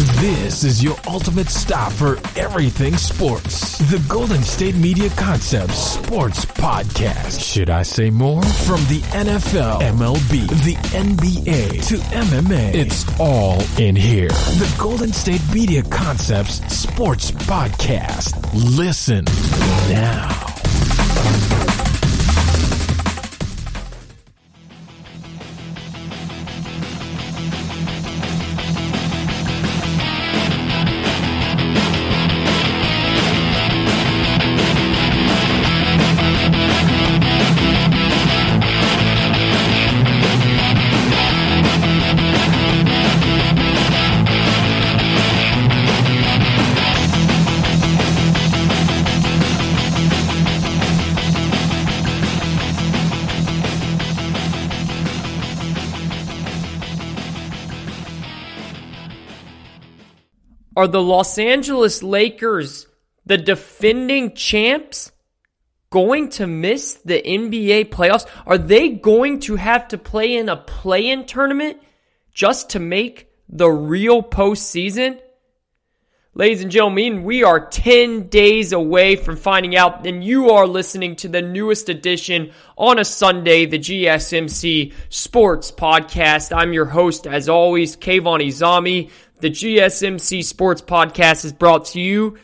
This is your ultimate stop for everything sports. The Golden State Media Concepts Sports Podcast. Should I say more? From the NFL, MLB, the NBA to MMA, it's all in here. The Golden State Media Concepts Sports Podcast. Listen now. Are the Los Angeles Lakers, the defending champs, going to miss the NBA playoffs? Are they going to have to play in a play-in tournament just to make the real postseason? Ladies and gentlemen, we are 10 days away from finding out, and you are listening to the newest edition on a Sunday, the GSMC Sports Podcast. I'm your host, as always, Kayvon Izami. The GSMC Sports Podcast is brought to you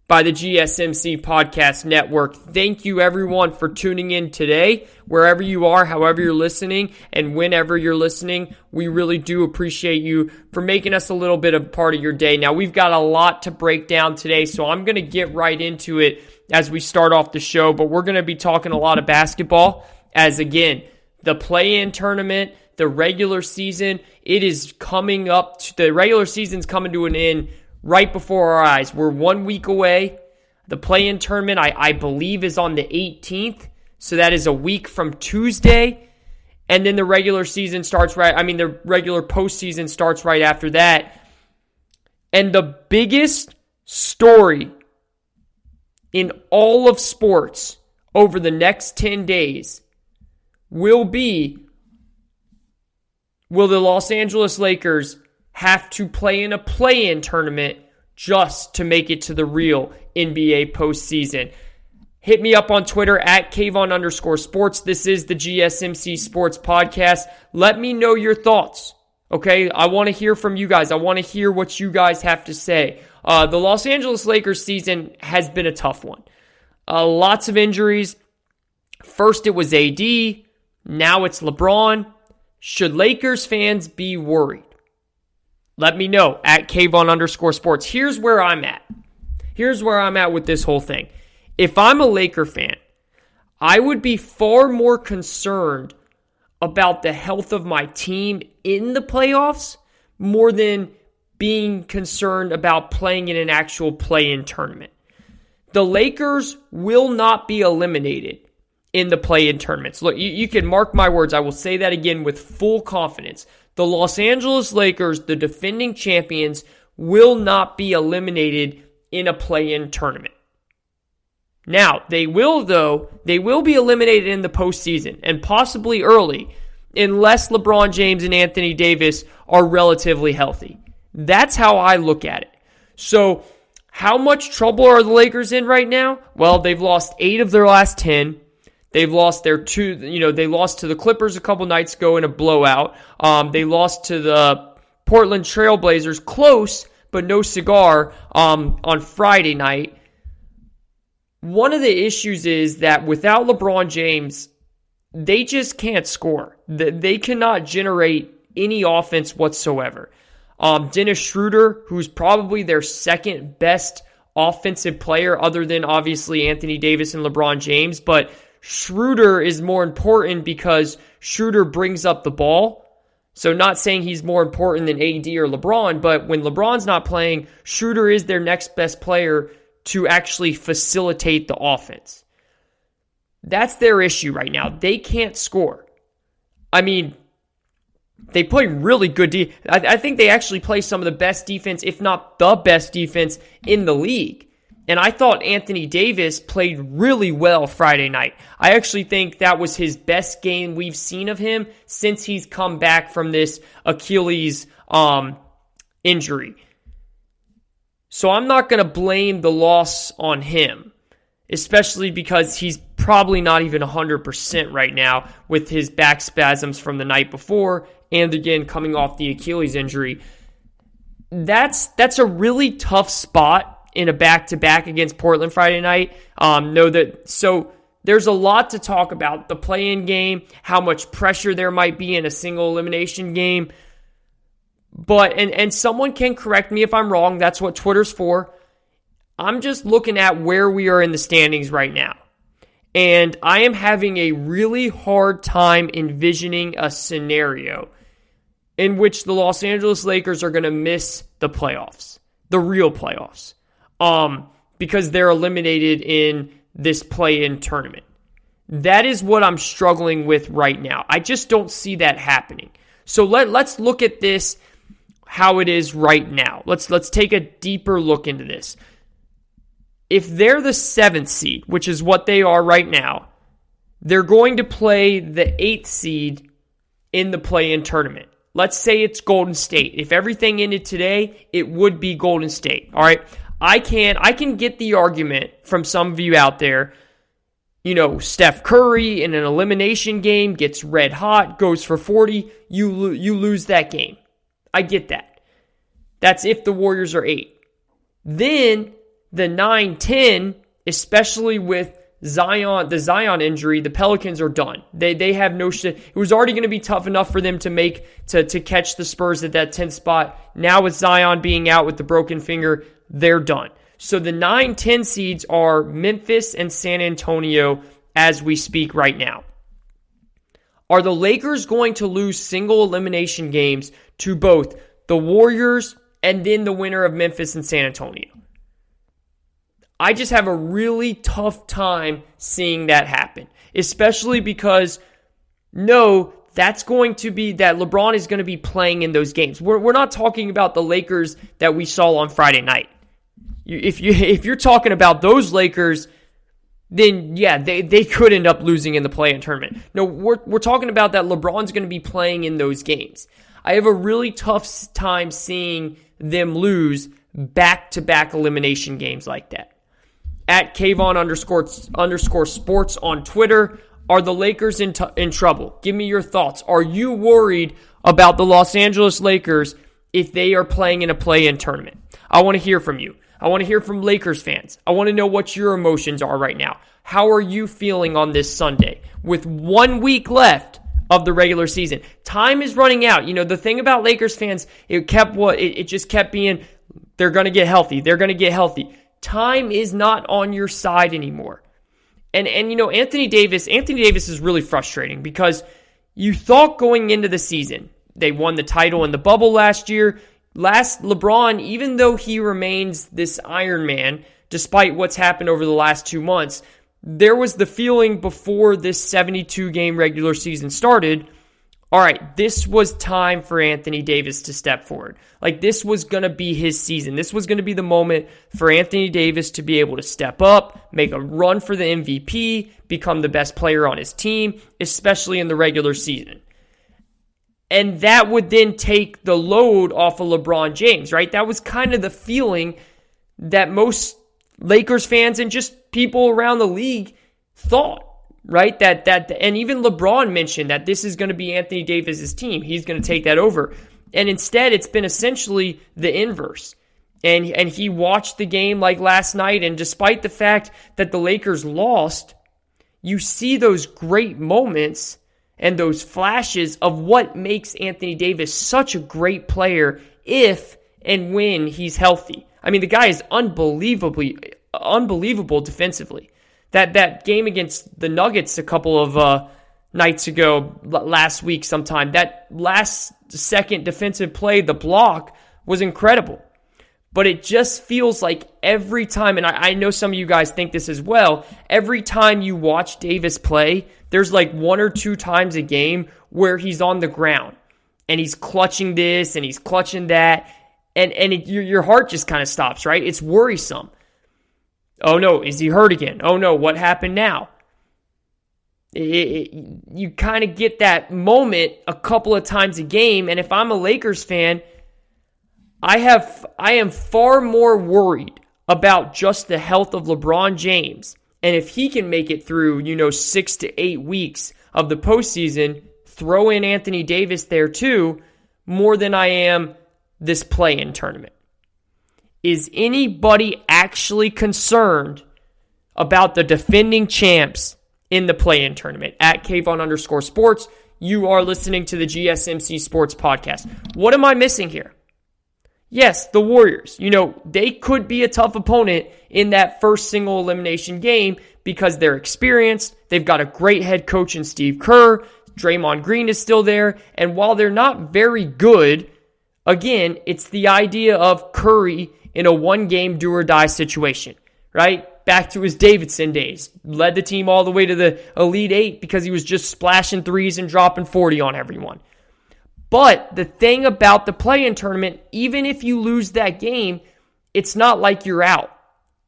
by the GSMC Podcast Network. Thank you, everyone, for tuning in today. Wherever you are, however you're listening, and whenever you're listening, we really do appreciate you for making us a little bit of part of your day. Now, we've got a lot to break down today, so I'm going to get right into it as we start off the show, but we're going to be talking a lot of basketball as, again, the play-in tournament, the regular season, it is coming up. The regular season's coming to an end right before our eyes. We're 1 week away. The play-in tournament, I believe, is on the 18th. So that is a week from Tuesday. And then the regular season starts the regular postseason starts right after that. And the biggest story in all of sports over the next 10 days will be, will the Los Angeles Lakers have to play in a play-in tournament just to make it to the real NBA postseason? Hit me up on Twitter at Kayvon_sports. This is the GSMC Sports Podcast. Let me know your thoughts, okay? I want to hear from you guys. I want to hear what you guys have to say. The Los Angeles Lakers season has been a tough one. Lots of injuries. First it was AD. Now it's LeBron. Should Lakers fans be worried? Let me know at Kayvon_sports. Here's where I'm at. Here's where I'm at with this whole thing. If I'm a Laker fan, I would be far more concerned about the health of my team in the playoffs more than being concerned about playing in an actual play-in tournament. The Lakers will not be eliminated in the play-in tournaments. Look, you can mark my words. I will say that again with full confidence. The Los Angeles Lakers, the defending champions, will not be eliminated in a play-in tournament. Now, they will be eliminated in the postseason, and possibly early, unless LeBron James and Anthony Davis are relatively healthy. That's how I look at it. So, how much trouble are the Lakers in right now? Well, they've lost 8 of their last 10. They've lost they lost to the Clippers a couple nights ago in a blowout. They lost to the Portland Trail Blazers, close, but no cigar, on Friday night. One of the issues is that without LeBron James, they just can't score. They cannot generate any offense whatsoever. Dennis Schroeder, who's probably their second best offensive player other than obviously Anthony Davis and LeBron James, but Schroeder is more important because Schroeder brings up the ball. So not saying he's more important than AD or LeBron, but when LeBron's not playing, Schroeder is their next best player to actually facilitate the offense. That's their issue right now. They can't score. I mean, they play really good I think they actually play some of the best defense, if not the best defense in the league. And I thought Anthony Davis played really well Friday night. I actually think that was his best game we've seen of him since he's come back from this Achilles injury. So I'm not going to blame the loss on him, especially because he's probably not even 100% right now with his back spasms from the night before and again coming off the Achilles injury. That's a really tough spot in a back-to-back against Portland Friday night. So there's a lot to talk about. The play-in game, how much pressure there might be in a single elimination game. But, and someone can correct me if I'm wrong. That's what Twitter's for. I'm just looking at where we are in the standings right now. And I am having a really hard time envisioning a scenario in which the Los Angeles Lakers are going to miss the playoffs, the real playoffs, because they're eliminated in this play-in tournament. That is what I'm struggling with right now. I just don't see that happening. So let's look at this, how it is right now. Let's take a deeper look into this. If they're the 7th seed, which is what they are right now, they're going to play the 8th seed in the play-in tournament. Let's say it's Golden State. If everything ended today, it would be Golden State. All right. I can get the argument from some of you out there. Steph Curry in an elimination game gets red hot, goes for 40. You lose that game. I get that. That's if the Warriors are 8. Then the 9-10, especially with the Zion injury, the Pelicans are done. They have no shit. It was already going to be tough enough for them to catch the Spurs at that 10th spot. Now with Zion being out with the broken finger, they're done. So the 9-10 seeds are Memphis and San Antonio as we speak right now. Are the Lakers going to lose single elimination games to both the Warriors and then the winner of Memphis and San Antonio? I just have a really tough time seeing that happen, especially because, that's going to be that LeBron is going to be playing in those games. We're not talking about the Lakers that we saw on Friday night. If you're talking about those Lakers, then yeah, they could end up losing in the play-in tournament. No, we're talking about that LeBron's going to be playing in those games. I have a really tough time seeing them lose back-to-back elimination games like that. At Kayvon _ sports on Twitter. Are the Lakers in trouble? Give me your thoughts. Are you worried about the Los Angeles Lakers if they are playing in a play-in tournament? I want to hear from you. I want to hear from Lakers fans. I want to know what your emotions are right now. How are you feeling on this Sunday with 1 week left of the regular season? Time is running out. The thing about Lakers fans, it just kept being, they're going to get healthy. They're going to get healthy. Time is not on your side anymore. And Anthony Davis is really frustrating because you thought going into the season, they won the title in the bubble last year. LeBron, even though he remains this Iron Man, despite what's happened over the last 2 months, there was the feeling before this 72-game regular season started, all right, this was time for Anthony Davis to step forward. Like, this was going to be his season. This was going to be the moment for Anthony Davis to be able to step up, make a run for the MVP, become the best player on his team, especially in the regular season. And that would then take the load off of LeBron James, right? That was kind of the feeling that most Lakers fans and just people around the league thought. Right? That and even LeBron mentioned that this is going to be Anthony Davis's team. He's going to take that over. And instead, it's been essentially the inverse. And he watched the game like last night, and despite the fact that the Lakers lost, you see those great moments and those flashes of what makes Anthony Davis such a great player if and when he's healthy. I mean, the guy is unbelievable defensively. That game against the Nuggets a couple of nights ago, last week sometime, that last second defensive play, the block, was incredible. But it just feels like every time, and I know some of you guys think this as well, every time you watch Davis play, there's like 1 or 2 times a game where he's on the ground and he's clutching this and he's clutching that, and your heart just kind of stops, right? It's worrisome. Oh no, is he hurt again? Oh no, what happened now? You kind of get that moment a couple of times a game, and if I'm a Lakers fan, I am far more worried about just the health of LeBron James. And if he can make it through, 6 to 8 weeks of the postseason, throw in Anthony Davis there too, more than I am this play-in tournament. Is anybody actually concerned about the defending champs in the play-in tournament? At Kayvon_sports, you are listening to the GSMC Sports Podcast. What am I missing here? Yes, the Warriors. They could be a tough opponent in that first single elimination game because they're experienced. They've got a great head coach in Steve Kerr. Draymond Green is still there. And while they're not very good, again, it's the idea of Curry in a one-game do-or-die situation, right? Back to his Davidson days. Led the team all the way to the Elite Eight because he was just splashing threes and dropping 40 on everyone. But the thing about the play-in tournament, even if you lose that game, it's not like you're out.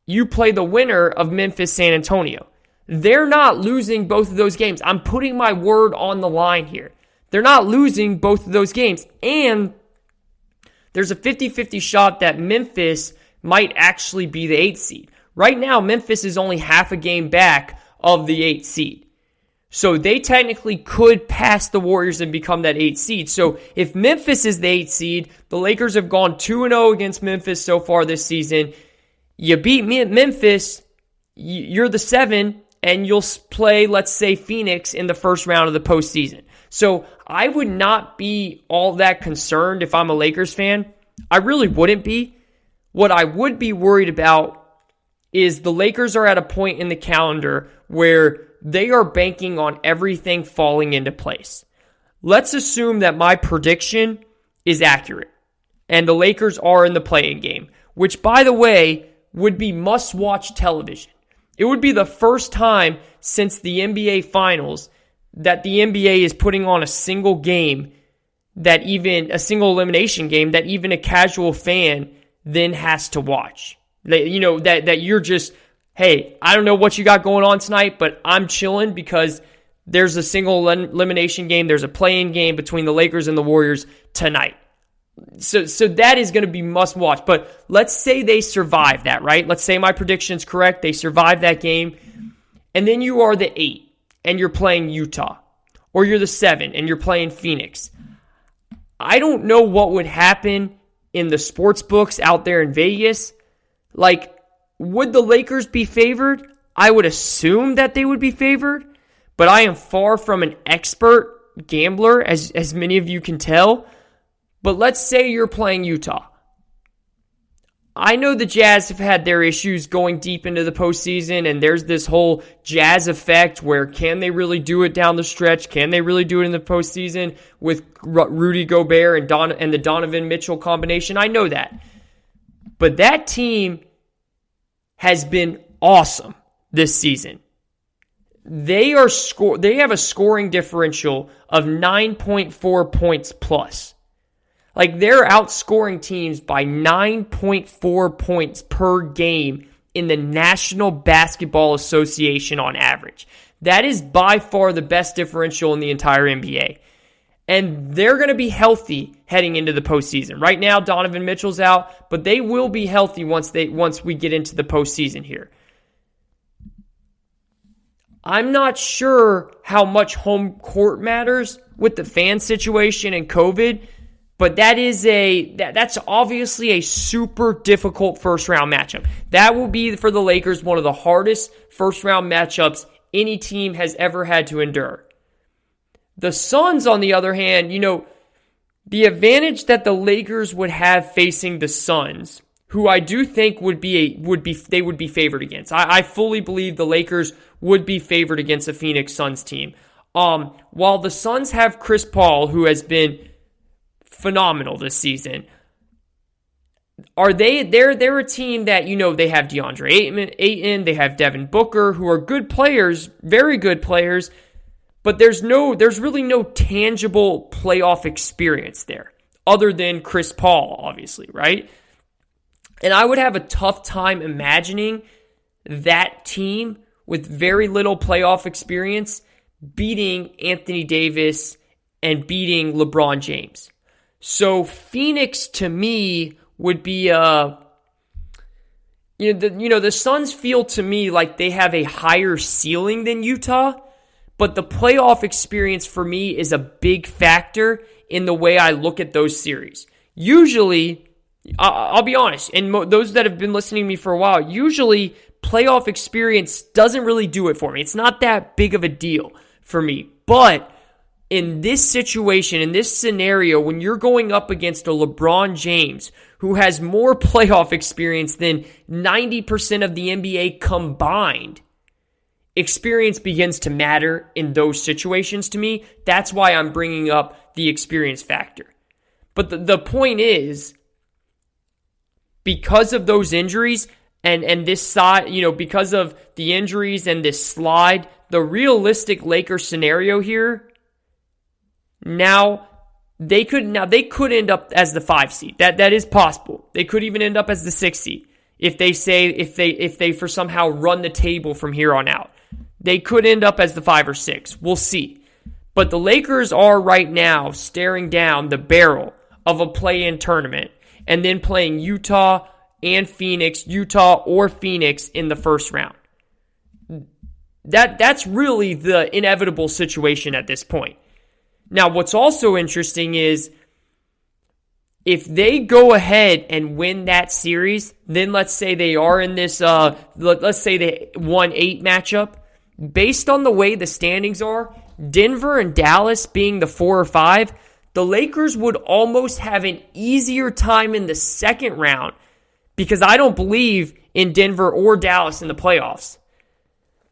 You play the winner of Memphis-San Antonio. They're not losing both of those games. I'm putting my word on the line here. They're not losing both of those games. And there's a 50-50 shot that Memphis might actually be the 8th seed. Right now, Memphis is only half a game back of the 8th seed. So they technically could pass the Warriors and become that 8th seed. So if Memphis is the 8th seed, the Lakers have gone 2-0 against Memphis so far this season. You beat Memphis, you're the 7, and you'll play, let's say, Phoenix in the first round of the postseason. So I would not be all that concerned if I'm a Lakers fan. I really wouldn't be. What I would be worried about is the Lakers are at a point in the calendar where they are banking on everything falling into place. Let's assume that my prediction is accurate and the Lakers are in the play-in game, which, by the way, would be must-watch television. It would be the first time since the NBA Finals that the NBA is putting on a single game, a single elimination game that even a casual fan then has to watch. That you're just, hey, I don't know what you got going on tonight, but I'm chilling because there's a single elimination game. There's a play-in game between the Lakers and the Warriors tonight. So that is going to be must watch. But let's say they survive that, right? Let's say my prediction's correct. They survive that game. And then you are the 8 and you're playing Utah. Or you're the 7 and you're playing Phoenix. I don't know what would happen in the sports books out there in Vegas. Like, would the Lakers be favored? I would assume that they would be favored, but I am far from an expert gambler, as many of you can tell. But let's say you're playing Utah. I know the Jazz have had their issues going deep into the postseason, and there's this whole Jazz effect where can they really do it down the stretch? Can they really do it in the postseason with Rudy Gobert and the Donovan Mitchell combination? I know that. But that team has been awesome this season. They have a scoring differential of 9.4 points plus. Like, they're outscoring teams by 9.4 points per game in the National Basketball Association on average. That is by far the best differential in the entire NBA. And they're going to be healthy heading into the postseason. Right now, Donovan Mitchell's out, but they will be healthy once we get into the postseason here. I'm not sure how much home court matters with the fan situation and COVID, but that's obviously a super difficult first-round matchup. That will be, for the Lakers, one of the hardest first-round matchups any team has ever had to endure. The Suns, on the other hand, the advantage that the Lakers would have facing the Suns, who I do think would be favored against. I fully believe the Lakers would be favored against a Phoenix Suns team. While the Suns have Chris Paul, who has been phenomenal this season, they're a team that, they have DeAndre Ayton, they have Devin Booker, who are good players, very good players. But there's really no tangible playoff experience there other than Chris Paul, obviously, right? And I would have a tough time imagining that team with very little playoff experience beating Anthony Davis and beating LeBron James. So Phoenix, to me, would be, the Suns feel to me like they have a higher ceiling than Utah, but the playoff experience for me is a big factor in the way I look at those series. Usually, I'll be honest, and those that have been listening to me for a while, usually playoff experience doesn't really do it for me. It's not that big of a deal for me. But in this situation, in this scenario, when you're going up against a LeBron James who has more playoff experience than 90% of the NBA combined, experience begins to matter in those situations to me. That's why I'm bringing up the experience factor. But the point is, because of those injuries and this side, because of the injuries and this slide, the realistic Lakers scenario here, they could end up as the 5 seed. That is possible. They could even end up as the 6 seed if they for somehow run the table from here on out. They could end up as the 5 or 6. We'll see. But the Lakers are right now staring down the barrel of a play-in tournament and then playing Utah and Phoenix, Utah or Phoenix in the first round. That's really the inevitable situation at this point. Now, what's also interesting is if they go ahead and win that series, then let's say they are in this, let's say they 1-8 matchup. Based on the way the standings are, Denver and Dallas being the 4 or 5, the Lakers would almost have an easier time in the second round because I don't believe in Denver or Dallas in the playoffs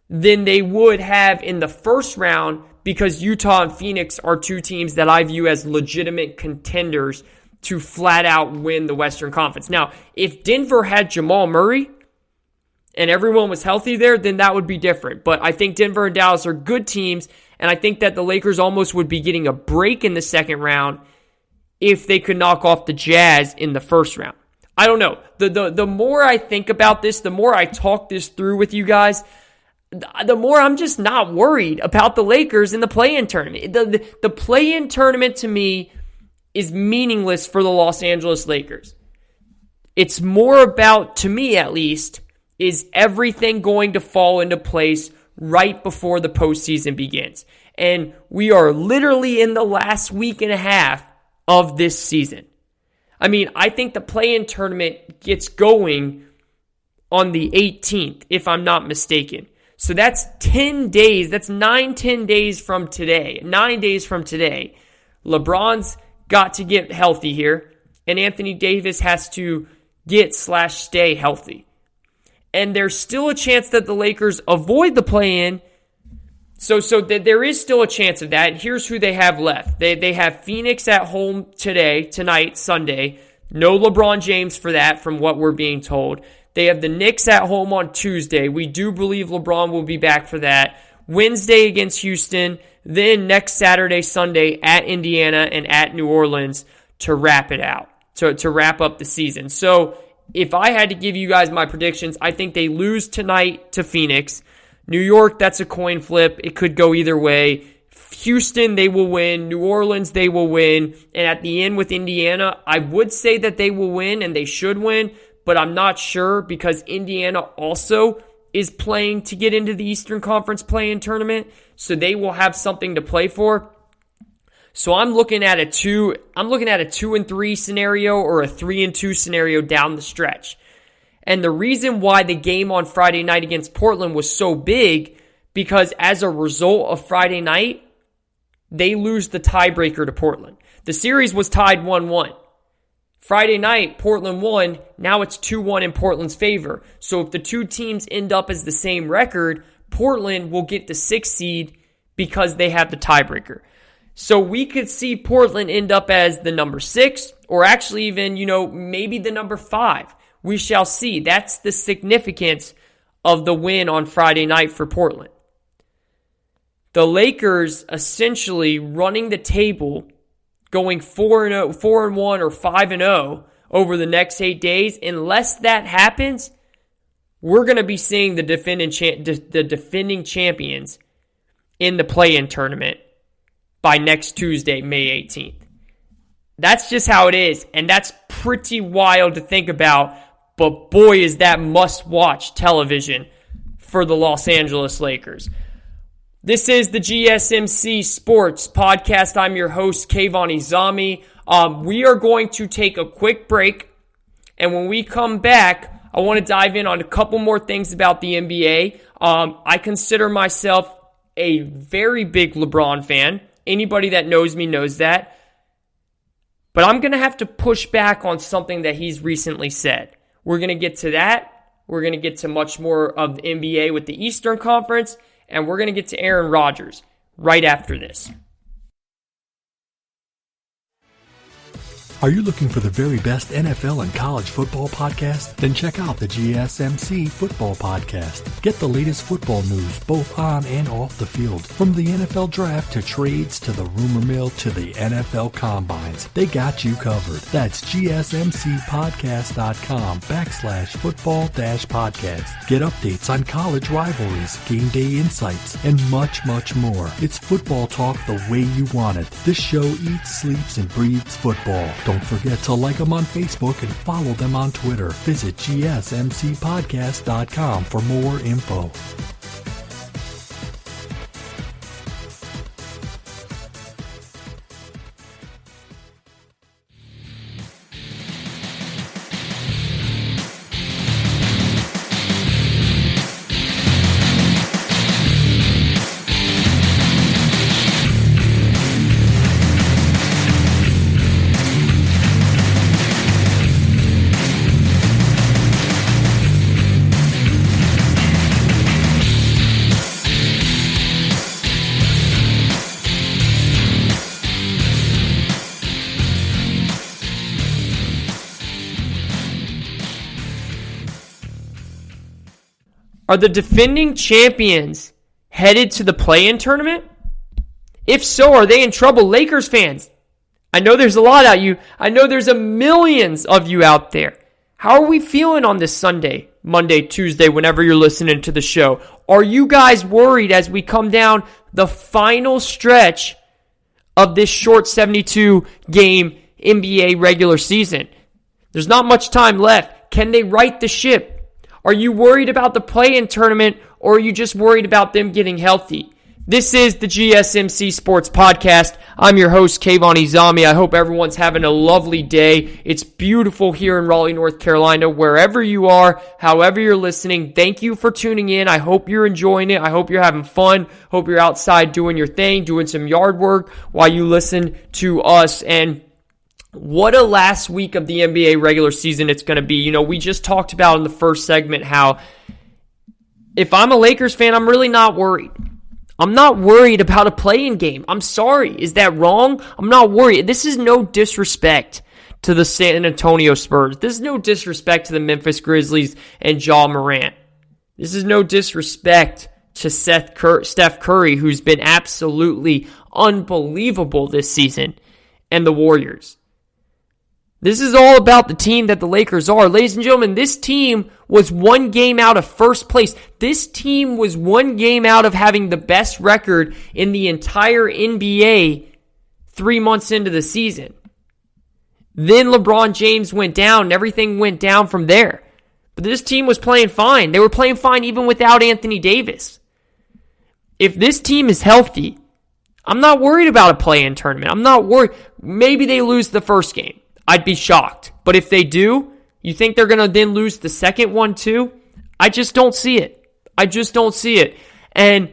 than they would have in the first round because Utah and Phoenix are two teams that I view as legitimate contenders to flat out win the Western Conference. Now, if Denver had Jamal Murray and everyone was healthy there, then that would be different. But I think Denver and Dallas are good teams, and I think that the Lakers almost would be getting a break in the second round if they could knock off the Jazz in the first round. I don't know. The more I think about this, the more I talk this through with you guys, the more I'm just not worried about the Lakers in the play-in tournament. The play-in tournament to me is meaningless for the Los Angeles Lakers. It's more about, to me at least, is everything going to fall into place right before the postseason begins. And we are literally in the last week and a half of this season. I mean, I think the play-in tournament gets going on the 18th, if I'm not mistaken. So that's 10 days. That's 9-10 days from today. 9 days from today. LeBron's got to get healthy here, and Anthony Davis has to stay healthy. And there's still a chance that the Lakers avoid the play-in. So there is still a chance of that. And here's who they have left. They have Phoenix at home tonight, Sunday. No LeBron James for that, from what we're being told. They have the Knicks at home on Tuesday. We do believe LeBron will be back for that. Wednesday against Houston. Then next Saturday, Sunday at Indiana and at New Orleans to wrap it out, to wrap up the season. So if I had to give you guys my predictions, I think they lose tonight to Phoenix. New York, that's a coin flip. It could go either way. Houston, they will win. New Orleans, they will win. And at the end with Indiana, I would say that they will win and they should win, but I'm not sure because Indiana also is playing to get into the Eastern Conference play-in tournament, so they will have something to play for. So I'm looking at a 2-3 scenario or a 3-2 scenario down the stretch. And the reason why the game on Friday night against Portland was so big, because as a result of Friday night, they lose the tiebreaker to Portland. The series was tied 1-1. Friday night, Portland won. Now it's 2-1 in Portland's favor. So if the two teams end up as the same record, Portland will get the 6th seed because they have the tiebreaker. So we could see Portland end up as the number 6, or actually even, maybe the number 5. We shall see. That's the significance of the win on Friday night for Portland. The Lakers essentially running the table, going 4-1 or 5-0 over the next 8 days. Unless that happens, we're going to be seeing the defending champions in the play-in tournament by next Tuesday, May 18th. That's just how it is, and that's pretty wild to think about, but boy, is that must-watch television for the Los Angeles Lakers. This is the GSMC Sports Podcast. I'm your host, Kayvon Izami. We are going to take a quick break, and when we come back, I want to dive in on a couple more things about the NBA. I consider myself a very big LeBron fan. Anybody that knows me knows that. But I'm going to have to push back on something that he's recently said. We're going to get to that. We're going to get to much more of the NBA with the Eastern Conference. And we're going to get to Aaron Rodgers right after this. Are you looking for the very best NFL and college football podcast? Then check out the GSMC Football Podcast. Get the latest football news both on and off the field. From the NFL Draft to trades to the rumor mill to the NFL Combines, they got you covered. That's GSMCpodcast.com/football-podcast. Get updates on college rivalries, game day insights, and much, much more. It's football talk the way you want it. This show eats, sleeps, and breathes football. Don't forget to like them on Facebook and follow them on Twitter. Visit GSMCpodcast.com for more info. Are the defending champions headed to the play-in tournament? If so, are they in trouble? Lakers fans, I know there's a lot of you. I know there's a millions of you out there. How are we feeling on this Sunday, Monday, Tuesday, whenever you're listening to the show? Are you guys worried as we come down the final stretch of this short 72-game NBA regular season? There's not much time left. Can they right the ship? Are you worried about the play-in tournament, or are you just worried about them getting healthy? This is the GSMC Sports Podcast. I'm your host, Kayvon Izami. I hope everyone's having a lovely day. It's beautiful here in Raleigh, North Carolina. Wherever you are, however you're listening, thank you for tuning in. I hope you're enjoying it. I hope you're having fun. Hope you're outside doing your thing, doing some yard work while you listen to us. And what a last week of the NBA regular season it's going to be. You know, we just talked about in the first segment how if I'm a Lakers fan, I'm really not worried. I'm not worried about a play-in game. I'm sorry. Is that wrong? I'm not worried. This is no disrespect to the San Antonio Spurs. This is no disrespect to the Memphis Grizzlies and Ja Morant. This is no disrespect to Steph Curry, who's been absolutely unbelievable this season, and the Warriors. This is all about the team that the Lakers are. Ladies and gentlemen, this team was one game out of first place. This team was one game out of having the best record in the entire NBA 3 months into the season. Then LeBron James went down and everything went down from there. But this team was playing fine. They were playing fine even without Anthony Davis. If this team is healthy, I'm not worried about a play-in tournament. I'm not worried. Maybe they lose the first game. I'd be shocked. But if they do, you think they're going to then lose the second one too? I just don't see it. I just don't see it. And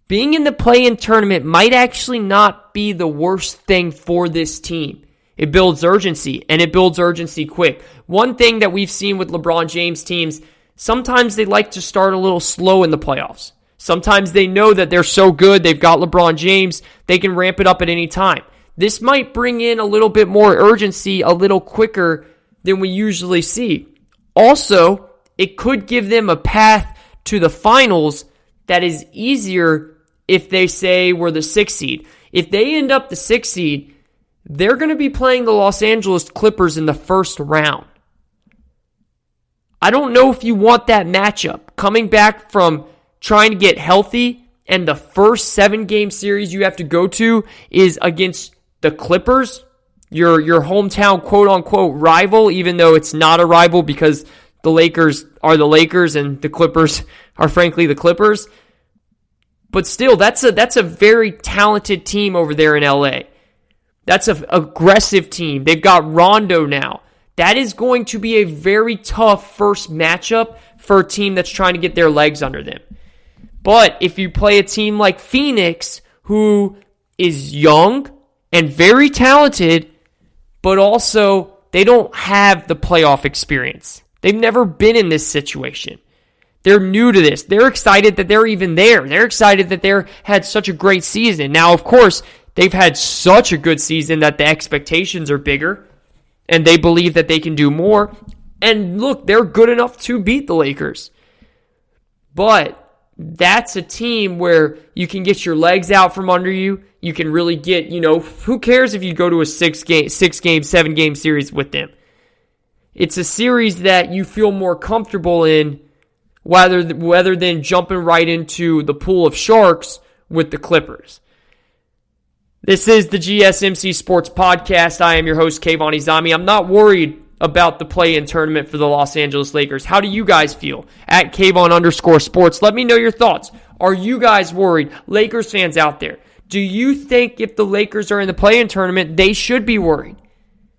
being in the play-in tournament might actually not be the worst thing for this team. It builds urgency, and it builds urgency quick. One thing that we've seen with LeBron James teams, sometimes they like to start a little slow in the playoffs. Sometimes they know that they're so good, they've got LeBron James, they can ramp it up at any time. This might bring in a little bit more urgency a little quicker than we usually see. Also, it could give them a path to the finals that is easier if they say we're the 6th seed. If they end up the 6th seed, they're going to be playing the Los Angeles Clippers in the first round. I don't know if you want that matchup. Coming back from trying to get healthy, and the first 7-game series you have to go to is against the Clippers, your hometown quote-unquote rival, even though it's not a rival because the Lakers are the Lakers and the Clippers are frankly the Clippers. But still, that's a very talented team over there in LA. That's an aggressive team. They've got Rondo now. That is going to be a very tough first matchup for a team that's trying to get their legs under them. But if you play a team like Phoenix, who is young and very talented, but also they don't have the playoff experience. They've never been in this situation. They're new to this. They're excited that they're even there. They're excited that they're had such a great season. Now, of course, they've had such a good season that the expectations are bigger, and they believe that they can do more. And look, they're good enough to beat the Lakers. But that's a team where you can get your legs out from under you. You can really get, who cares if you go to a 7-game series with them? It's a series that you feel more comfortable in rather than jumping right into the pool of sharks with the Clippers. This is the GSMC Sports Podcast. I am your host, Kayvon Izami. I'm not worried about the play-in tournament for the Los Angeles Lakers. How do you guys feel? At Kayvon_sports. Let me know your thoughts. Are you guys worried? Lakers fans out there, do you think if the Lakers are in the play-in tournament, they should be worried?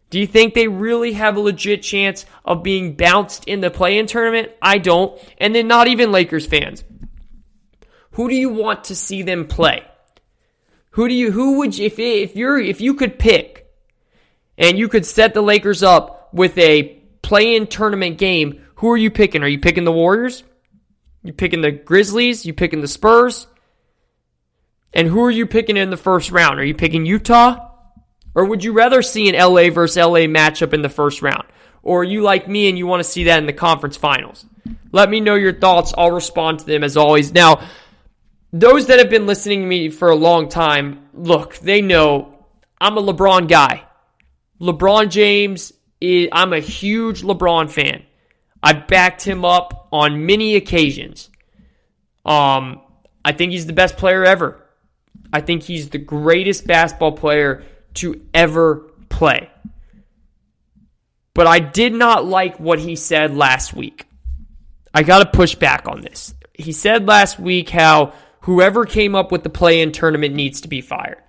Do you think they really have a legit chance of being bounced in the play-in tournament? I don't. And then not even Lakers fans. Who do you want to see them play? If you could pick and you could set the Lakers up with a play-in tournament game, who are you picking? Are you picking the Warriors? You picking the Grizzlies? You picking the Spurs? And who are you picking in the first round? Are you picking Utah? Or would you rather see an LA versus LA matchup in the first round? Or are you like me and you want to see that in the conference finals? Let me know your thoughts. I'll respond to them as always. Now, those that have been listening to me for a long time, look, they know I'm a LeBron guy. LeBron James, I'm a huge LeBron fan. I've backed him up on many occasions. I think he's the best player ever. I think he's the greatest basketball player to ever play. But I did not like what he said last week. I got to push back on this. He said last week how whoever came up with the play-in tournament needs to be fired.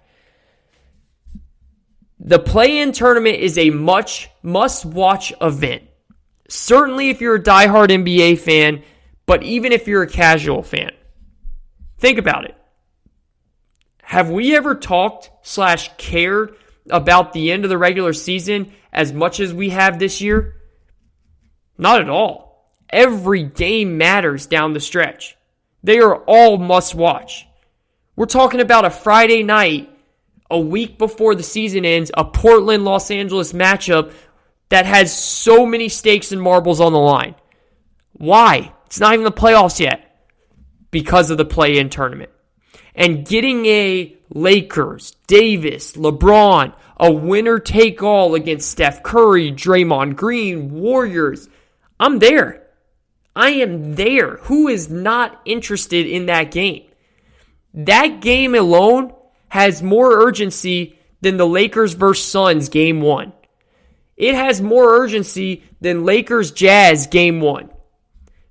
The play-in tournament is a must-watch event. Certainly if you're a diehard NBA fan, but even if you're a casual fan. Think about it. Have we ever talked/cared about the end of the regular season as much as we have this year? Not at all. Every game matters down the stretch. They are all must-watch. We're talking about a Friday night, a week before the season ends, a Portland-Los Angeles matchup that has so many stakes and marbles on the line. Why? It's not even the playoffs yet. Because of the play-in tournament. And getting a Lakers, Davis, LeBron, a winner-take-all against Steph Curry, Draymond Green, Warriors. I'm there. I am there. Who is not interested in that game? That game alone has more urgency than the Lakers versus Suns game 1. It has more urgency than Lakers Jazz game 1.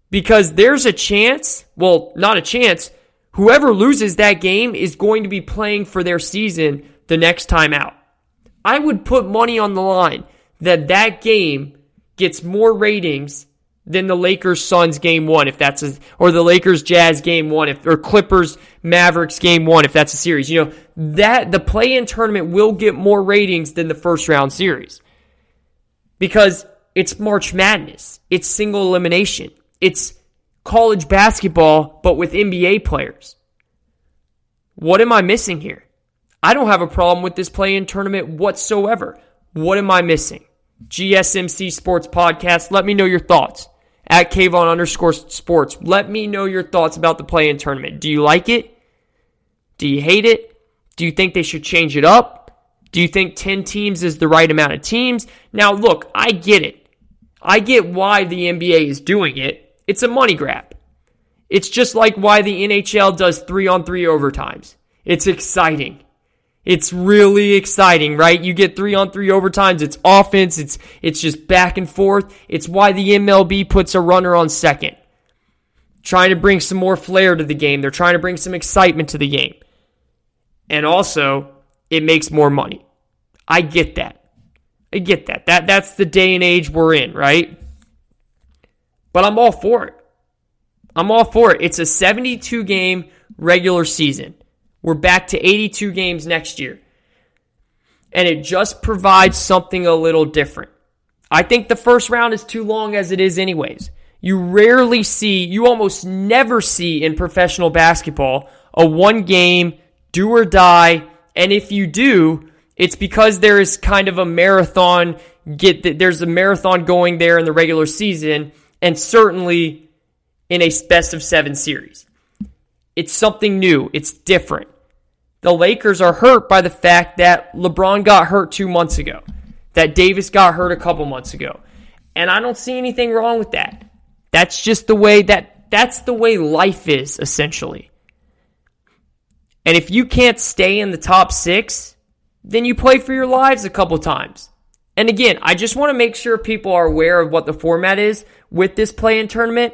Because there's a chance, well, not a chance, whoever loses that game is going to be playing for their season the next time out. I would put money on the line that that game gets more ratings than the Lakers-Suns game 1, or the Lakers-Jazz game 1, or Clippers-Mavericks game 1, if that's a series. That the play-in tournament will get more ratings than the first-round series. Because it's March Madness. It's single elimination. It's college basketball, but with NBA players. What am I missing here? I don't have a problem with this play-in tournament whatsoever. What am I missing? GSMC Sports Podcast. Let me know your thoughts. At Kayvon_sports. Let me know your thoughts about the play-in tournament. Do you like it? Do you hate it? Do you think they should change it up? Do you think 10 teams is the right amount of teams? Now, look, I get it. I get why the NBA is doing it. It's a money grab. It's just like why the NHL does 3-on-3 overtimes. It's exciting. It's really exciting, right? You get 3-on-3 overtimes. It's offense. It's just back and forth. It's why the MLB puts a runner on second. Trying to bring some more flair to the game. They're trying to bring some excitement to the game. And also, it makes more money. I get that. That's the day and age we're in, right? But I'm all for it. It's a 72-game regular season. We're back to 82 games next year. And it just provides something a little different. I think the first round is too long as it is anyways. You almost never see in professional basketball a one-game, do or die, and if you do, it's because there is kind of a marathon, there's a marathon going there in the regular season, and certainly in a best-of-7 series. It's something new. It's different. The Lakers are hurt by the fact that LeBron got hurt 2 months ago, that Davis got hurt a couple months ago. And I don't see anything wrong with that. That's just the way that's the way life is, essentially. And if you can't stay in the top 6, then you play for your lives a couple times. And again, I just want to make sure people are aware of what the format is with this play-in tournament.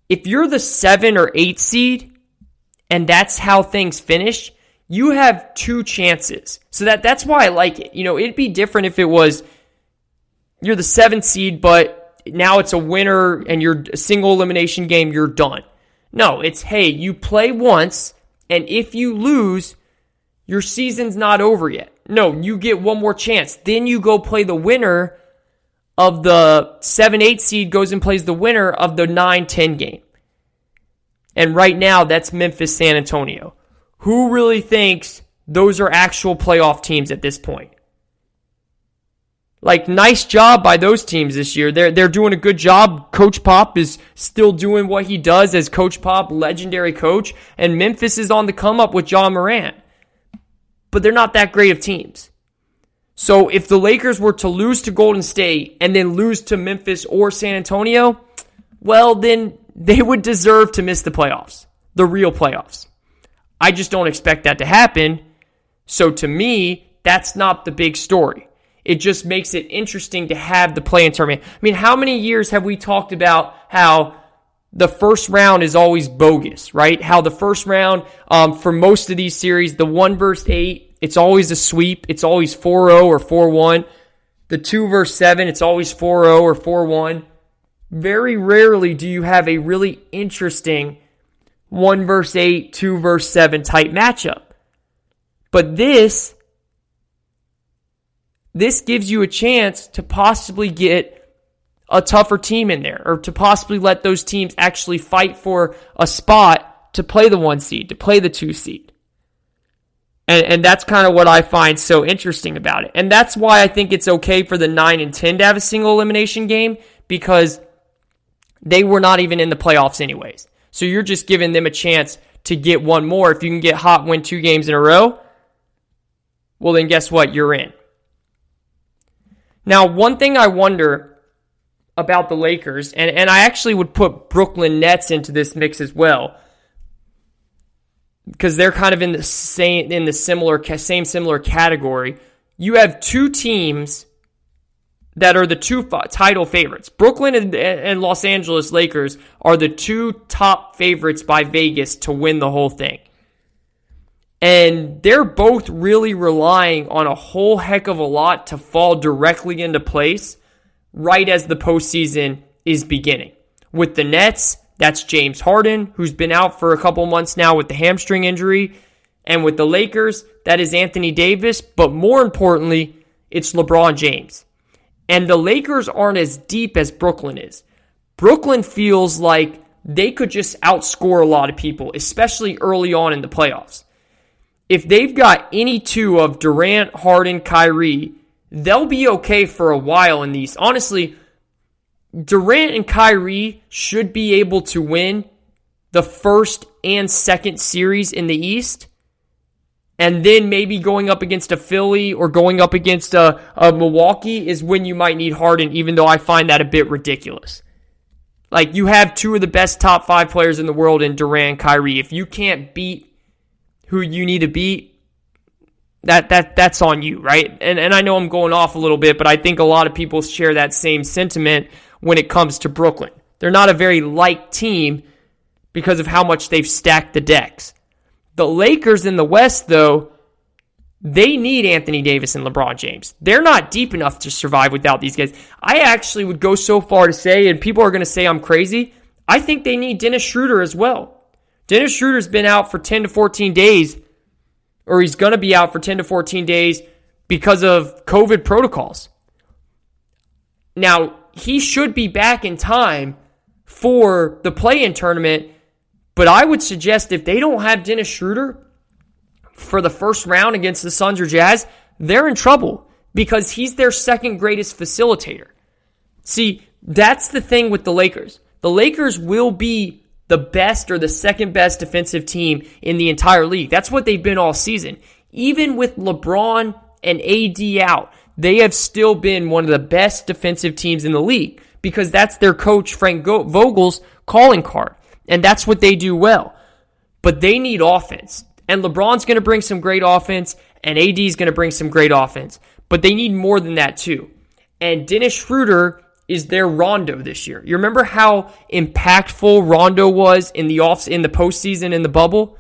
If you're the 7 or 8 seed, and that's how things finish, you have 2 chances. So that's why I like it. It'd be different if it was you're the 7th seed, but now it's a winner and you're a single elimination game, you're done. No, it's, hey, you play once, and if you lose, your season's not over yet. No, you get one more chance. Then you go play the winner of the 7-8 seed goes and plays the winner of the 9-10 game. And right now, that's Memphis, San Antonio. Who really thinks those are actual playoff teams at this point? Nice job by those teams this year. They're doing a good job. Coach Pop is still doing what he does as Coach Pop, legendary coach. And Memphis is on the come up with John Morant. But they're not that great of teams. So if the Lakers were to lose to Golden State and then lose to Memphis or San Antonio, well, then they would deserve to miss the playoffs, the real playoffs. I just don't expect that to happen. So to me, that's not the big story. It just makes it interesting to have the play-in tournament. I mean, how many years have we talked about how the first round is always bogus, right? How the first round, for most of these series, the 1 versus 8, it's always a sweep. It's always 4-0 or 4-1. The 2 versus 7, it's always 4-0 or 4-1. Very rarely do you have a really interesting 1 versus 8, 2 versus 7 type matchup. But this gives you a chance to possibly get a tougher team in there, or to possibly let those teams actually fight for a spot to play the 1 seed, to play the 2 seed. And that's kind of what I find so interesting about it. And that's why I think it's okay for the 9 and 10 to have a single elimination game, because they were not even in the playoffs anyways. So you're just giving them a chance to get one more. If you can get hot, win 2 games in a row, well then guess what? You're in. Now, one thing I wonder about the Lakers, and I actually would put Brooklyn Nets into this mix as well, because they're kind of in the same similar category. You have 2 teams that are the 2 title favorites. Brooklyn and Los Angeles Lakers are the 2 top favorites by Vegas to win the whole thing. And they're both really relying on a whole heck of a lot to fall directly into place right as the postseason is beginning. With the Nets, that's James Harden, who's been out for a couple months now with the hamstring injury. And with the Lakers, that is Anthony Davis. But more importantly, it's LeBron James. And the Lakers aren't as deep as Brooklyn is. Brooklyn feels like they could just outscore a lot of people, especially early on in the playoffs. If they've got any 2 of Durant, Harden, Kyrie, they'll be okay for a while in these. Honestly, Durant and Kyrie should be able to win the first and second series in the East. And then maybe going up against a Philly or going up against a Milwaukee is when you might need Harden, even though I find that a bit ridiculous. You have 2 of the best top 5 players in the world in Durant and Kyrie. If you can't beat who you need to beat, that's on you, right? And I know I'm going off a little bit, but I think a lot of people share that same sentiment when it comes to Brooklyn. They're not a very liked team because of how much they've stacked the decks. The Lakers in the West, though, they need Anthony Davis and LeBron James. They're not deep enough to survive without these guys. I actually would go so far to say, and people are going to say I'm crazy, I think they need Dennis Schroeder as well. Dennis Schroeder's been out for 10 to 14 days, or he's going to be out for 10 to 14 days because of COVID protocols. Now, he should be back in time for the play-in tournament, but I would suggest if they don't have Dennis Schroeder for the first round against the Suns or Jazz, they're in trouble because he's their second greatest facilitator. See, that's the thing with the Lakers. The Lakers will be the best or the second best defensive team in the entire league. That's what they've been all season. Even with LeBron and AD out, they have still been one of the best defensive teams in the league because that's their coach Frank Vogel's calling card. And that's what they do well. But they need offense. And LeBron's going to bring some great offense, and AD's going to bring some great offense. But they need more than that too. And Dennis Schroeder is their Rondo this year. You remember how impactful Rondo was in the postseason in the bubble?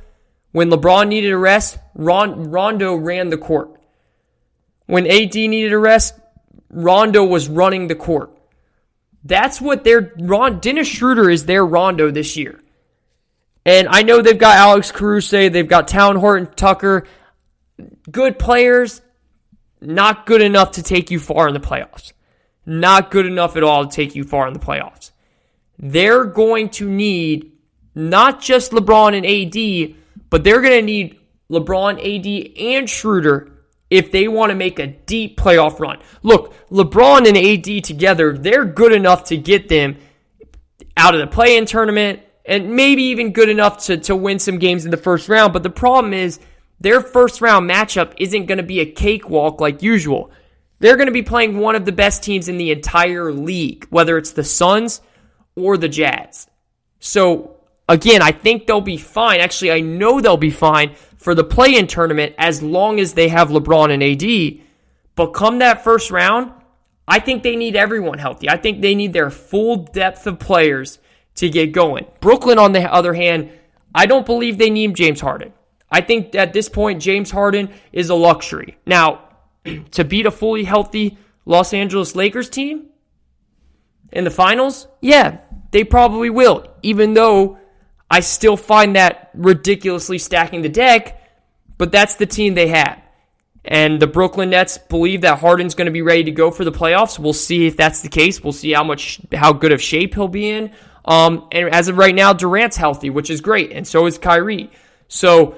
When LeBron needed a rest, Rondo ran the court. When AD needed a rest, Rondo was running the court. That's what Dennis Schroeder is their Rondo this year. And I know they've got Alex Caruso, they've got Town Horton Tucker. Good players, not good enough to take you far in the playoffs. Not good enough at all to take you far in the playoffs. They're going to need not just LeBron and AD, but they're going to need LeBron, AD, and Schroeder if they want to make a deep playoff run. Look, LeBron and AD together, they're good enough to get them out of the play-in tournament and maybe even good enough to win some games in the first round. But the problem is their first round matchup isn't going to be a cakewalk like usual. They're going to be playing one of the best teams in the entire league, whether it's the Suns or the Jazz. So, again, I think they'll be fine. Actually, I know they'll be fine for the play-in tournament as long as they have LeBron and AD. But come that first round, I think they need everyone healthy. I think they need their full depth of players to get going. Brooklyn, on the other hand, I don't believe they need James Harden. I think at this point, James Harden is a luxury. Now, to beat a fully healthy Los Angeles Lakers team in the finals, yeah, they probably will, even though I still find that ridiculously stacking the deck, but that's the team they have. And the Brooklyn Nets believe that Harden's going to be ready to go for the playoffs. We'll see if that's the case. We'll see how good of shape he'll be in. And as of right now, Durant's healthy, which is great, and so is Kyrie. So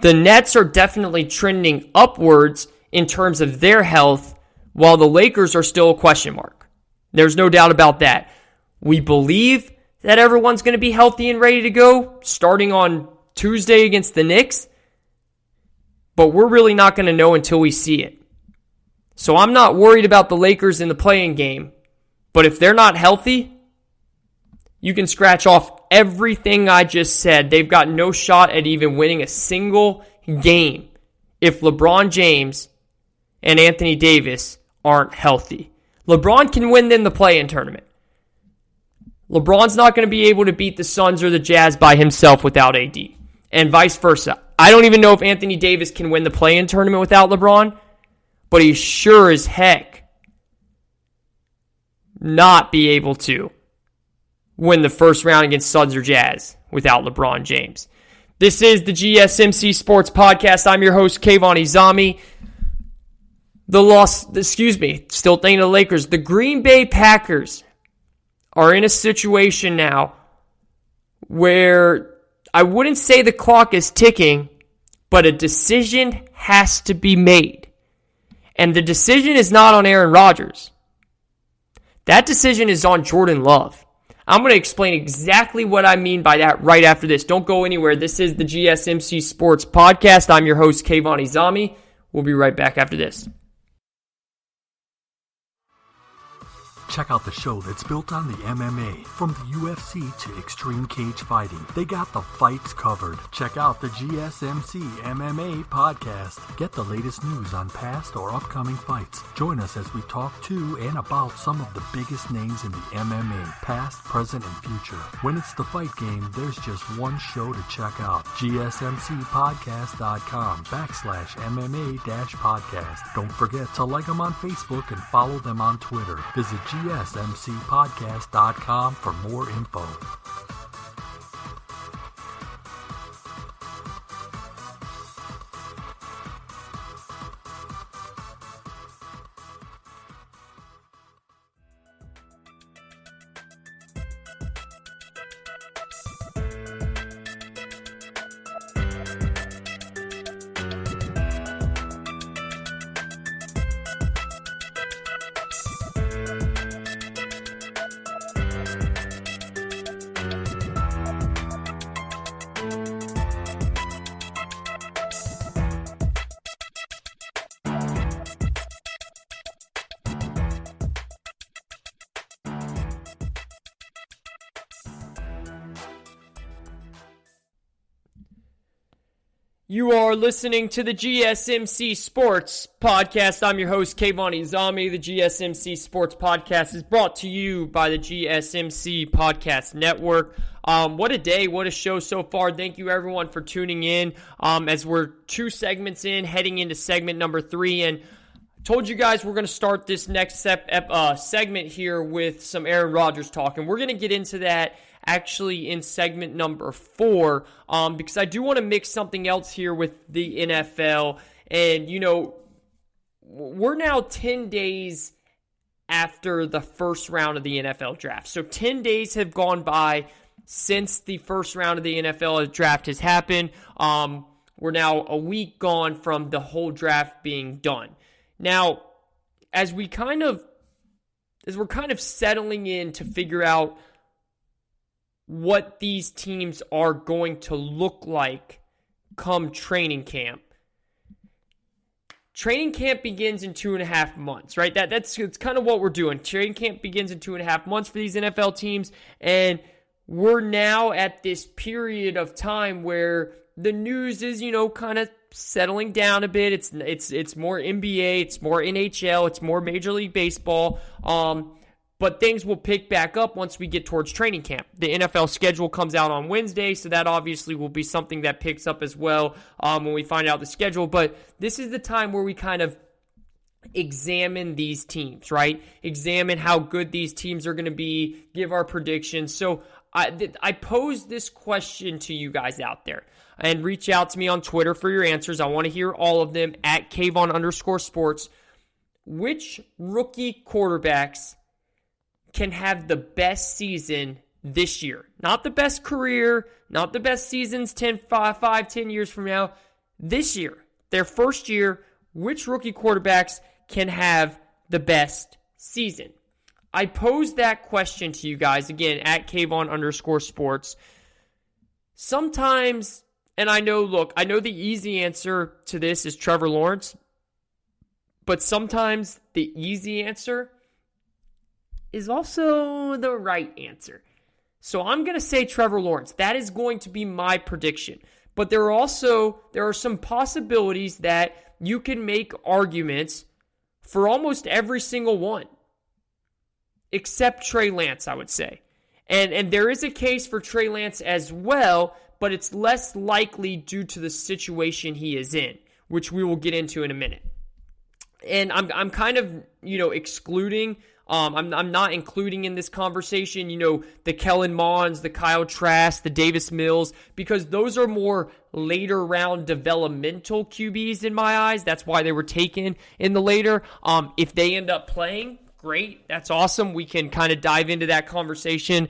the Nets are definitely trending upwards in terms of their health, while the Lakers are still a question mark. There's no doubt about that. We believe that everyone's going to be healthy and ready to go starting on Tuesday against the Knicks, but we're really not going to know until we see it. So I'm not worried about the Lakers in the play-in game, but if they're not healthy, you can scratch off everything I just said. They've got no shot at even winning a single game if LeBron James and Anthony Davis aren't healthy. LeBron can win them the play-in tournament. LeBron's not going to be able to beat the Suns or the Jazz by himself without AD, and vice versa. I don't even know if Anthony Davis can win the play-in tournament without LeBron, but he sure as heck not be able to win the first round against Suns or Jazz without LeBron James. This is the GSMC Sports Podcast. I'm your host, Kayvon Izami. Still thinking of the Lakers. The Green Bay Packers are in a situation now where I wouldn't say the clock is ticking, but a decision has to be made. And the decision is not on Aaron Rodgers. That decision is on Jordan Love. I'm going to explain exactly what I mean by that right after this. Don't go anywhere. This is the GSMC Sports Podcast. I'm your host, Kayvon Izami. We'll be right back after this. Check out the show that's built on the MMA, from the UFC to extreme cage fighting. They got the fights covered. Check out the GSMC MMA podcast. Get the latest news on past or upcoming fights. Join us as we talk to and about some of the biggest names in the MMA, past, present, and future. When it's the fight game, there's just one show to check out. GSMCpodcast.com/MMA-podcast. Don't forget to like them on Facebook and follow them on Twitter. Visit GSMCpodcast.com for more info. You are listening to the GSMC Sports Podcast. I'm your host, Kayvon. The GSMC Sports Podcast is brought to you by the GSMC Podcast Network. What a day, what a show so far. Thank you, everyone, for tuning in as we're 2 segments in, heading into segment number 3. And told you guys we're going to start this next segment here with some Aaron Rodgers talk. And we're going to get into that actually in segment number 4, because I do want to mix something else here with the NFL. And, you know, we're now 10 days after the first round of the NFL draft. So 10 days have gone by since the first round of the NFL draft has happened. We're now a week gone from the whole draft being done. Now, as we're kind of settling in to figure out what these teams are going to look like come training camp. Training camp begins in 2.5 months, right? That's kind of what we're doing. Training camp begins in 2.5 months for these NFL teams, and we're now at this period of time where the news is, you know, kind of settling down a bit. It's more NBA, it's more NHL, it's more Major League Baseball. But things will pick back up once we get towards training camp. The NFL schedule comes out on Wednesday, so that obviously will be something that picks up as well when we find out the schedule. But this is the time where we kind of examine these teams, right? Examine how good these teams are going to be, give our predictions. So I pose this question to you guys out there, and reach out to me on Twitter for your answers. I want to hear all of them at Kayvon_sports. Which rookie quarterbacks can have the best season this year? Not the best career, not the best seasons 10 years from now. This year, their first year, which rookie quarterbacks can have the best season? I posed that question to you guys, again, at Kayvon_sports. Sometimes, and I know the easy answer to this is Trevor Lawrence, but sometimes the easy answer is also the right answer. So I'm going to say Trevor Lawrence. That is going to be my prediction. But there are some possibilities that you can make arguments for almost every single one, except Trey Lance, I would say. And there is a case for Trey Lance as well, but it's less likely due to the situation he is in, which we will get into in a minute. And I'm kind of, excluding. I'm not including in this conversation, the Kellen Monds, the Kyle Trask, the Davis Mills, because those are more later round developmental QBs in my eyes. That's why they were taken in the later. If they end up playing, great. That's awesome. We can kind of dive into that conversation,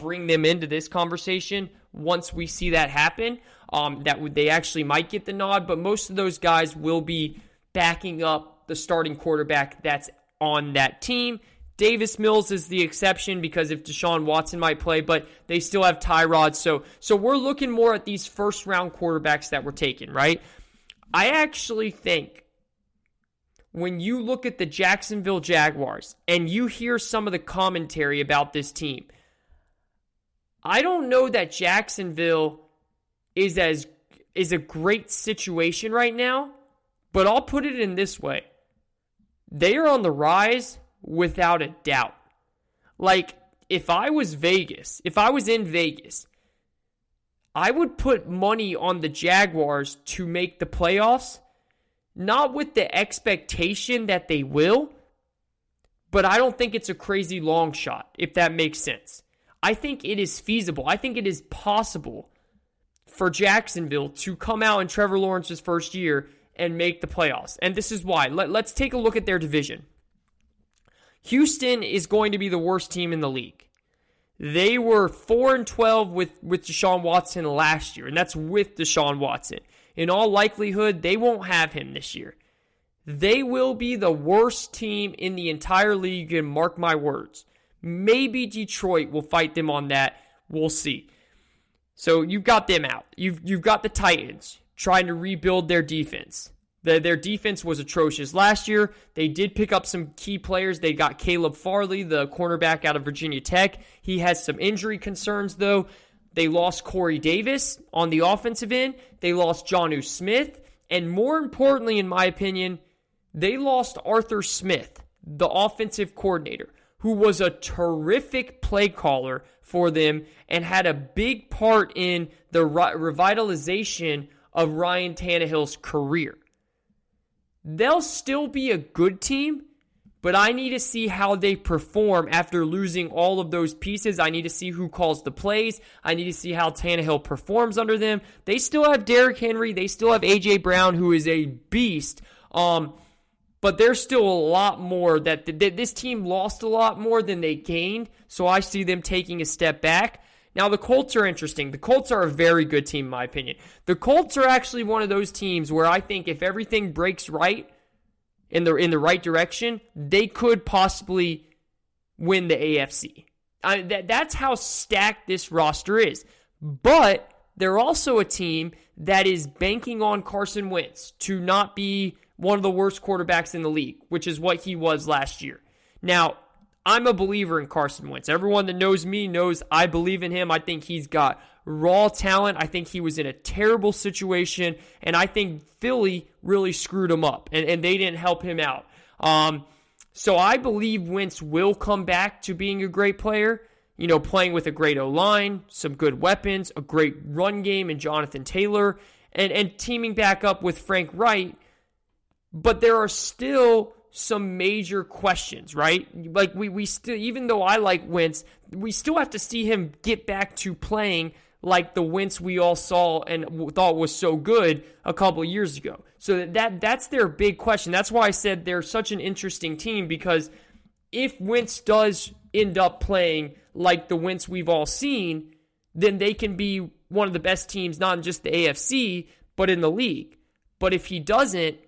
bring them into this conversation once we see that happen. They actually might get the nod, but most of those guys will be backing up the starting quarterback that's on that team. Davis Mills is the exception because if Deshaun Watson might play, but they still have Tyrod. So we're looking more at these first round quarterbacks that were taken, right? I actually think when you look at the Jacksonville Jaguars and you hear some of the commentary about this team, I don't know that Jacksonville is a great situation right now, but I'll put it in this way. They are on the rise without a doubt. Like, if I was in Vegas, I would put money on the Jaguars to make the playoffs, not with the expectation that they will, but I don't think it's a crazy long shot, if that makes sense. I think it is feasible. I think it is possible for Jacksonville to come out in Trevor Lawrence's first year and make the playoffs. And this is why. Let's take a look at their division. Houston is going to be the worst team in the league. They were 4-12 with Deshaun Watson last year, and that's with Deshaun Watson. In all likelihood, they won't have him this year. They will be the worst team in the entire league, and mark my words. Maybe Detroit will fight them on that. We'll see. So you've got them out. You've got the Titans trying to rebuild their defense. Their defense was atrocious last year. They did pick up some key players. They got Caleb Farley, the cornerback out of Virginia Tech. He has some injury concerns, though. They lost Corey Davis on the offensive end. They lost Jonnu Smith. And more importantly, in my opinion, they lost Arthur Smith, the offensive coordinator, who was a terrific play caller for them and had a big part in the revitalization of Ryan Tannehill's career. They'll still be a good team, but I need to see how they perform after losing all of those pieces. I need to see who calls the plays. I need to see how Tannehill performs under them. They still have Derrick Henry. They still have A.J. Brown, who is a beast. But there's still a lot more that this team lost a lot more than they gained, so I see them taking a step back. Now, the Colts are interesting. The Colts are a very good team, in my opinion. The Colts are actually one of those teams where I think if everything breaks right in the right direction, they could possibly win the AFC. That's how stacked this roster is. But they're also a team that is banking on Carson Wentz to not be one of the worst quarterbacks in the league, which is what he was last year. Now, I'm a believer in Carson Wentz. Everyone that knows me knows I believe in him. I think he's got raw talent. I think he was in a terrible situation, and I think Philly really screwed him up, and they didn't help him out. So I believe Wentz will come back to being a great player, playing with a great O-line, some good weapons, a great run game in Jonathan Taylor, and teaming back up with Frank Wright. But there are still some major questions, right? Like we still, even though I like Wentz, we still have to see him get back to playing like the Wentz we all saw and thought was so good a couple of years ago. So that's their big question. That's why I said they're such an interesting team, because if Wentz does end up playing like the Wentz we've all seen, then they can be one of the best teams, not in just the AFC, but in the league. But if he doesn't,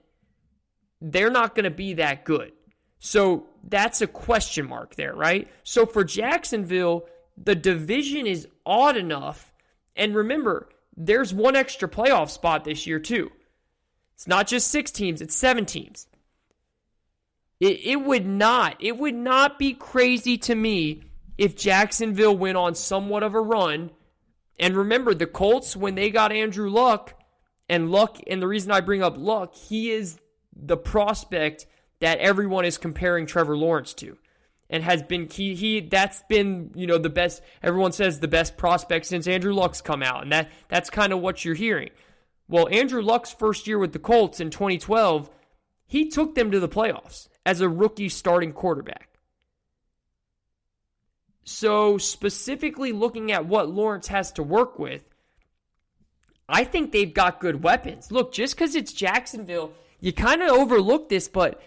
they're not going to be that good. So that's a question mark there, right? So for Jacksonville, the division is odd enough. And remember, there's one extra playoff spot this year too. It's not just 6 teams, it's 7 teams. It would not be crazy to me if Jacksonville went on somewhat of a run. And remember, the Colts, when they got Andrew Luck, and the reason I bring up Luck, he is the prospect that everyone is comparing Trevor Lawrence to, and has been that's been the best. Everyone says the best prospect since Andrew Luck's come out, and that's kind of what you're hearing. Well, Andrew Luck's first year with the Colts in 2012, he took them to the playoffs as a rookie starting quarterback. So specifically looking at what Lawrence has to work with, I think they've got good weapons. Look, just because it's Jacksonville, you kind of overlook this, but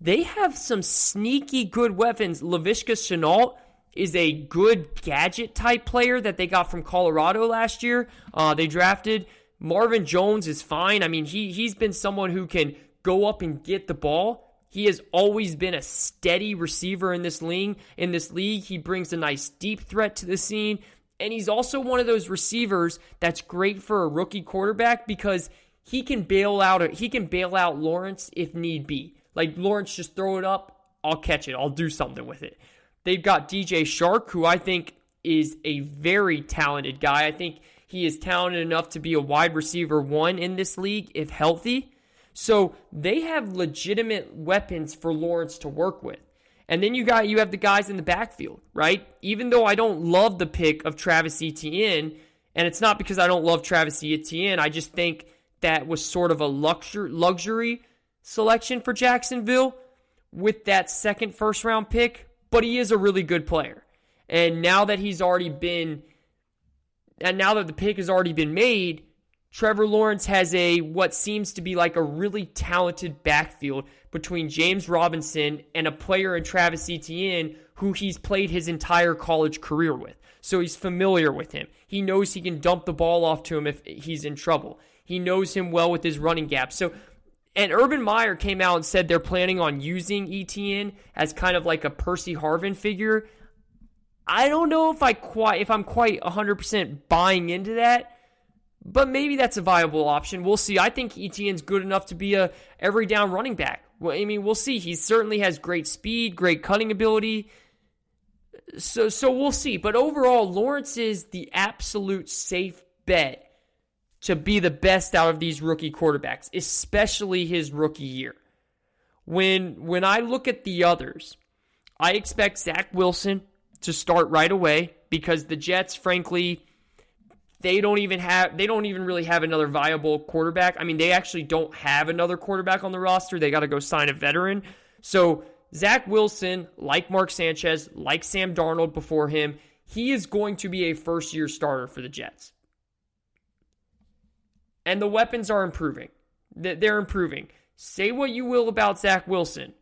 they have some sneaky good weapons. Laviska Shenault is a good gadget-type player that they got from Colorado last year. They drafted. Marvin Jones is fine. I mean, he's been someone who can go up and get the ball. He has always been a steady receiver in this league. He brings a nice deep threat to the scene, and he's also one of those receivers that's great for a rookie quarterback because he can bail out Lawrence if need be. Like, Lawrence, just throw it up. I'll catch it. I'll do something with it. They've got DJ Shark, who I think is a very talented guy. I think he is talented enough to be a wide receiver 1 in this league if healthy. So they have legitimate weapons for Lawrence to work with. And then you have the guys in the backfield, right? Even though I don't love the pick of Travis Etienne, and it's not because I don't love Travis Etienne, I just think that was sort of a luxury selection for Jacksonville with that second first-round pick, but he is a really good player. And now that the pick has already been made, Trevor Lawrence has what seems to be like a really talented backfield between James Robinson and a player in Travis Etienne who he's played his entire college career with. So he's familiar with him. He knows he can dump the ball off to him if he's in trouble. He knows him well with his running gaps. And Urban Meyer came out and said they're planning on using Etienne as kind of like a Percy Harvin figure. I don't know if I'm quite 100% buying into that. But maybe that's a viable option. We'll see. I think Etienne's good enough to be a every down running back. Well, I mean, we'll see. He certainly has great speed, great cutting ability. So we'll see. But overall, Lawrence is the absolute safe bet to be the best out of these rookie quarterbacks, especially his rookie year. When I look at the others, I expect Zach Wilson to start right away because the Jets, frankly, they don't even really have another viable quarterback. I mean, they actually don't have another quarterback on the roster. They got to go sign a veteran. So Zach Wilson, like Mark Sanchez, like Sam Darnold before him, he is going to be a first-year starter for the Jets. And the weapons are improving. They're improving. Say what you will about Zach Wilson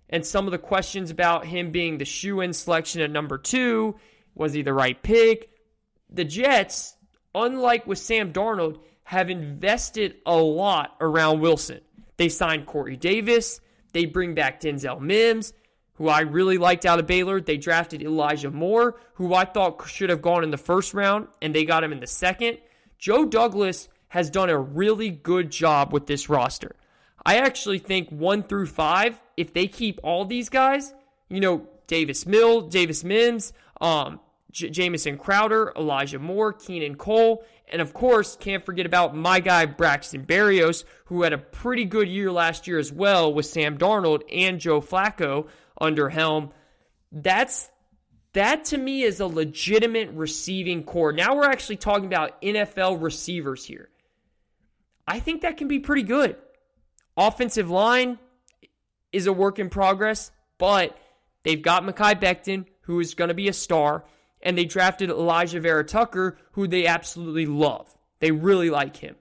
and some of the questions about him being the shoe-in selection at number 2. Was he the right pick? The Jets, unlike with Sam Darnold, have invested a lot around Wilson. They signed Corey Davis. They bring back Denzel Mims, who I really liked out of Baylor. They drafted Elijah Moore, who I thought should have gone in the first round, and they got him in the second. Joe Douglas has done a really good job with this roster. I actually think 1 through 5, if they keep all these guys, Davis Mims, Jamison Crowder, Elijah Moore, Keenan Cole, and of course, can't forget about my guy Braxton Berrios, who had a pretty good year last year as well with Sam Darnold and Joe Flacco under helm. That to me is a legitimate receiving core. Now we're actually talking about NFL receivers here. I think that can be pretty good. Offensive line is a work in progress, but they've got Mekhi Becton, who is going to be a star, and they drafted Elijah Vera Tucker, who they absolutely love. They really like him.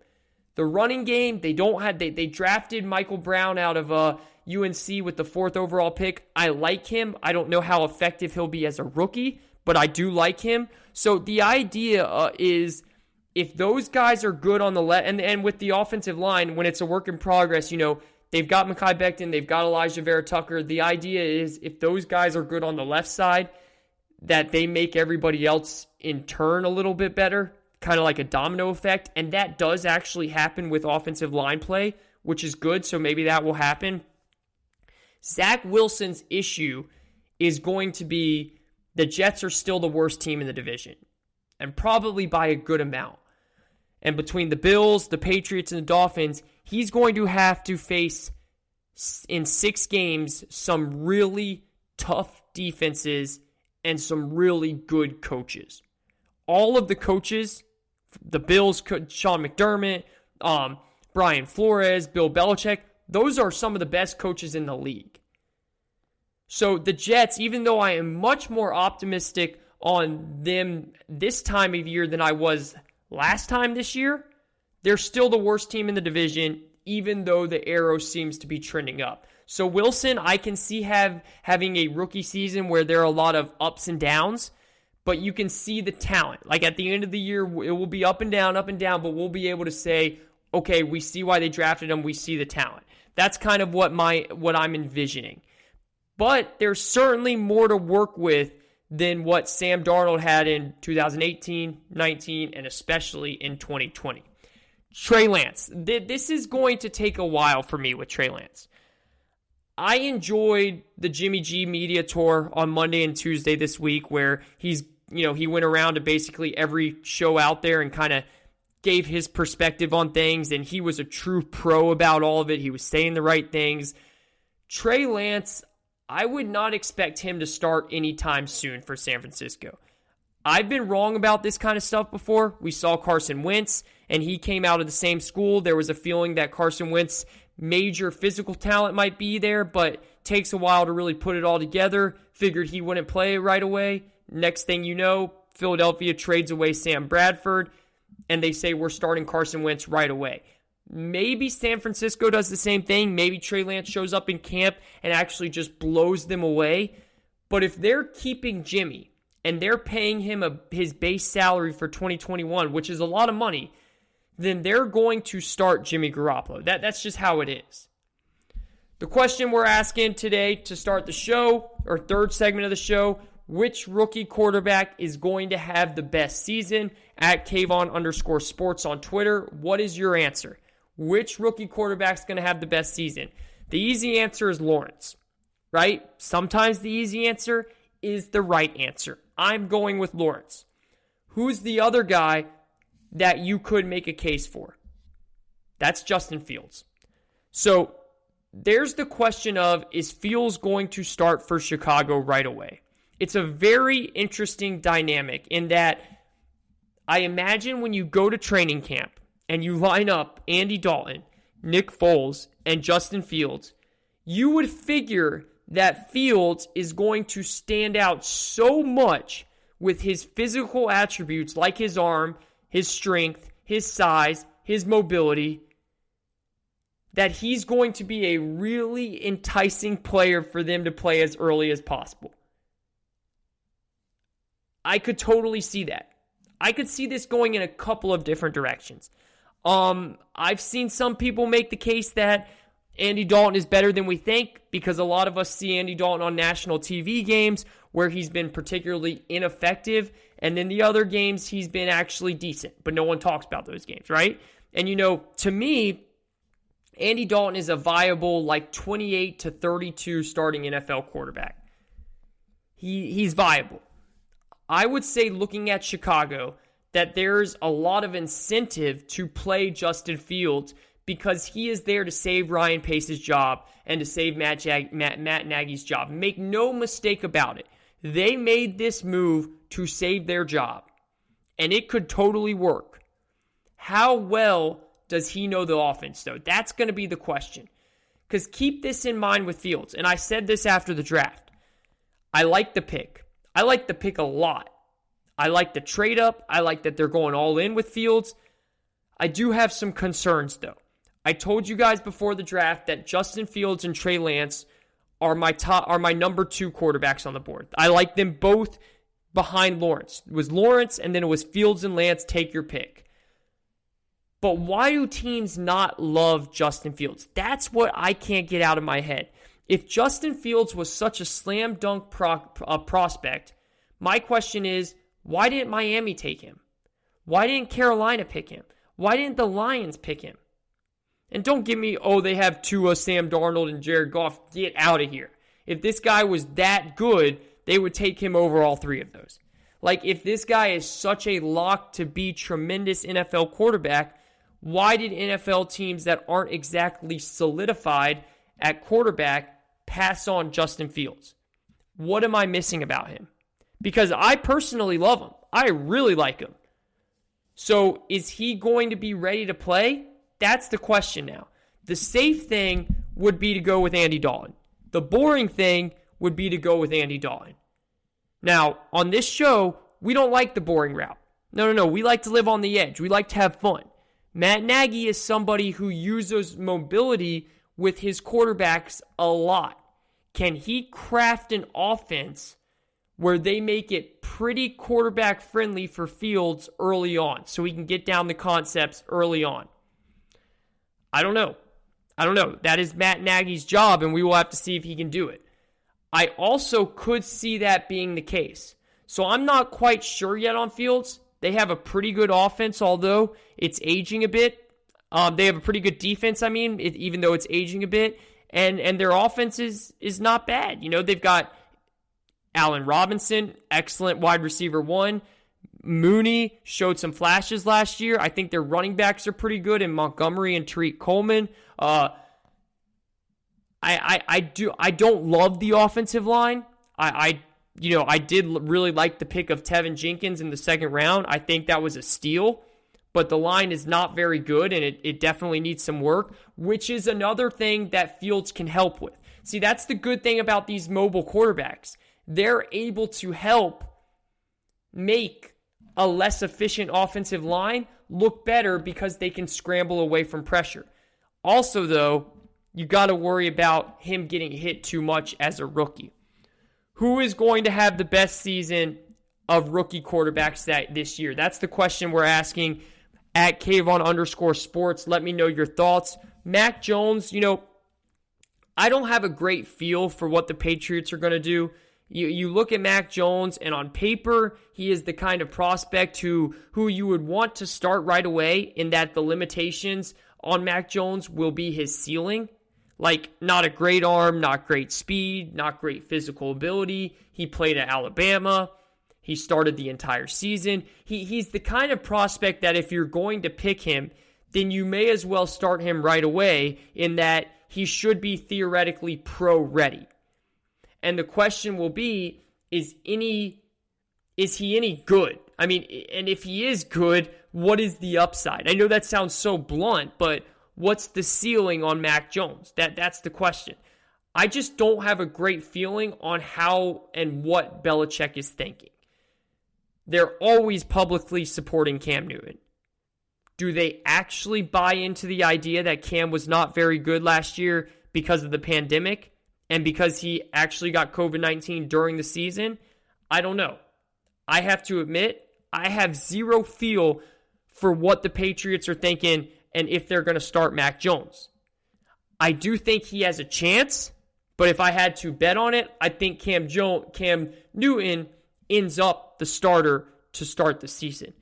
The running game, they drafted Michael Brown out of UNC with the 4th overall pick. I like him. I don't know how effective he'll be as a rookie, but I do like him. So the idea is if those guys are good on the left, and with the offensive line, when it's a work in progress, they've got Mekhi Becton, they've got Elijah Vera Tucker. The idea is if those guys are good on the left side, that they make everybody else in turn a little bit better, kind of like a domino effect. And that does actually happen with offensive line play, which is good. So maybe that will happen. Zach Wilson's issue is going to be the Jets are still the worst team in the division, and probably by a good amount. And between the Bills, the Patriots, and the Dolphins, he's going to have to face, in 6 games, some really tough defenses and some really good coaches. All of the coaches, the Bills, Sean McDermott, Brian Flores, Bill Belichick, those are some of the best coaches in the league. So the Jets, even though I am much more optimistic on them this time of year than I was last time this year, they're still the worst team in the division, even though the arrow seems to be trending up. So Wilson, I can see having a rookie season where there are a lot of ups and downs, but you can see the talent. Like at the end of the year, it will be up and down, but we'll be able to say, okay, we see why they drafted him, we see the talent. That's kind of what I'm envisioning. But there's certainly more to work with than what Sam Darnold had in 2018, 19, and especially in 2020. Trey Lance. This is going to take a while for me with Trey Lance. I enjoyed the Jimmy G media tour on Monday and Tuesday this week where he went around to basically every show out there and kind of gave his perspective on things, and he was a true pro about all of it. He was saying the right things. Trey Lance, I would not expect him to start anytime soon for San Francisco. I've been wrong about this kind of stuff before. We saw Carson Wentz, and he came out of the same school. There was a feeling that Carson Wentz major physical talent might be there, but takes a while to really put it all together. Figured he wouldn't play right away. Next thing you know, Philadelphia trades away Sam Bradford, and they say we're starting Carson Wentz right away. Maybe San Francisco does the same thing. Maybe Trey Lance shows up in camp and actually just blows them away. But if they're keeping Jimmy and they're paying him his base salary for 2021, which is a lot of money, then they're going to start Jimmy Garoppolo. That's just how it is. The question we're asking today to start the show, or third segment of the show, which rookie quarterback is going to have the best season? At Kayvon_sports on Twitter. What is your answer? Which rookie quarterback is going to have the best season? The easy answer is Lawrence, right? Sometimes the easy answer is the right answer. I'm going with Lawrence. Who's the other guy that you could make a case for? That's Justin Fields. So there's the question of, is Fields going to start for Chicago right away? It's a very interesting dynamic in that I imagine when you go to training camp and you line up Andy Dalton, Nick Foles, and Justin Fields, you would figure that Fields is going to stand out so much with his physical attributes like his arm, his strength, his size, his mobility, that he's going to be a really enticing player for them to play as early as possible. I could totally see that. I could see this going in a couple of different directions. I've seen some people make the case that Andy Dalton is better than we think because a lot of us see Andy Dalton on national TV games where he's been particularly ineffective, and then the other games he's been actually decent, but no one talks about those games, right? And to me, Andy Dalton is a viable 28 to 32 starting NFL quarterback. He's viable. I would say, looking at Chicago, that there's a lot of incentive to play Justin Fields because he is there to save Ryan Pace's job and to save Matt Nagy's job. Make no mistake about it. They made this move to save their job, and it could totally work. How well does he know the offense, though? That's going to be the question. Because keep this in mind with Fields, and I said this after the draft. I like the pick. I like the pick a lot. I like the trade up. I like that they're going all in with Fields. I do have some concerns, though. I told you guys before the draft that Justin Fields and Trey Lance are my number 2 quarterbacks on the board. I like them both behind Lawrence. It was Lawrence, and then it was Fields and Lance. Take your pick. But why do teams not love Justin Fields? That's what I can't get out of my head. If Justin Fields was such a slam dunk prospect, my question is, why didn't Miami take him? Why didn't Carolina pick him? Why didn't the Lions pick him? And don't give me, they have Tua, Sam Darnold, and Jared Goff. Get out of here. If this guy was that good, they would take him over all 3 of those. If this guy is such a lock to be tremendous NFL quarterback, why did NFL teams that aren't exactly solidified at quarterback pass on Justin Fields? What am I missing about him? Because I personally love him. I really like him. So is he going to be ready to play? That's the question now. The safe thing would be to go with Andy Dalton. The boring thing would be to go with Andy Dalton. Now, on this show, we don't like the boring route. No. We like to live on the edge. We like to have fun. Matt Nagy is somebody who uses mobility with his quarterbacks a lot. Can he craft an offense where they make it pretty quarterback friendly for Fields early on so he can get down the concepts early on? I don't know. That is Matt Nagy's job, and we will have to see if he can do it. I also could see that being the case. So I'm not quite sure yet on Fields. They have a pretty good offense, although it's aging a bit. They have a pretty good defense, even though it's aging a bit. and their offense is not bad. They've got Allen Robinson, excellent wide receiver 1. Mooney showed some flashes last year. I think their running backs are pretty good in Montgomery and Tariq Coleman. I don't love the offensive line. I did really like the pick of Tevin Jenkins in the second round. I think that was a steal, but the line is not very good, and it definitely needs some work, which is another thing that Fields can help with. See, that's the good thing about these mobile quarterbacks. They're able to help make a less efficient offensive line look better because they can scramble away from pressure. Also, though, you got to worry about him getting hit too much as a rookie. Who is going to have the best season of rookie quarterbacks this year? That's the question we're asking at Kayvon_sports. Let me know your thoughts. Mac Jones, I don't have a great feel for what the Patriots are going to do. You look at Mac Jones, and on paper, he is the kind of prospect who you would want to start right away, in that the limitations on Mac Jones will be his ceiling. Like, not a great arm, not great speed, not great physical ability. He played at Alabama. He started the entire season. He's the kind of prospect that if you're going to pick him, then you may as well start him right away, in that he should be theoretically pro-ready. And the question will be, is he any good? I mean, and if he is good, what is the upside? I know that sounds so blunt, but what's the ceiling on Mac Jones? That's the question. I just don't have a great feeling on how and what Belichick is thinking. They're always publicly supporting Cam Newton. Do they actually buy into the idea that Cam was not very good last year because of the pandemic and because he actually got COVID-19 during the season? I don't know. I have to admit, I have zero feel for what the Patriots are thinking and if they're going to start Mac Jones. I do think he has a chance, but if I had to bet on it, I think Cam Newton ends up the starter to start the season.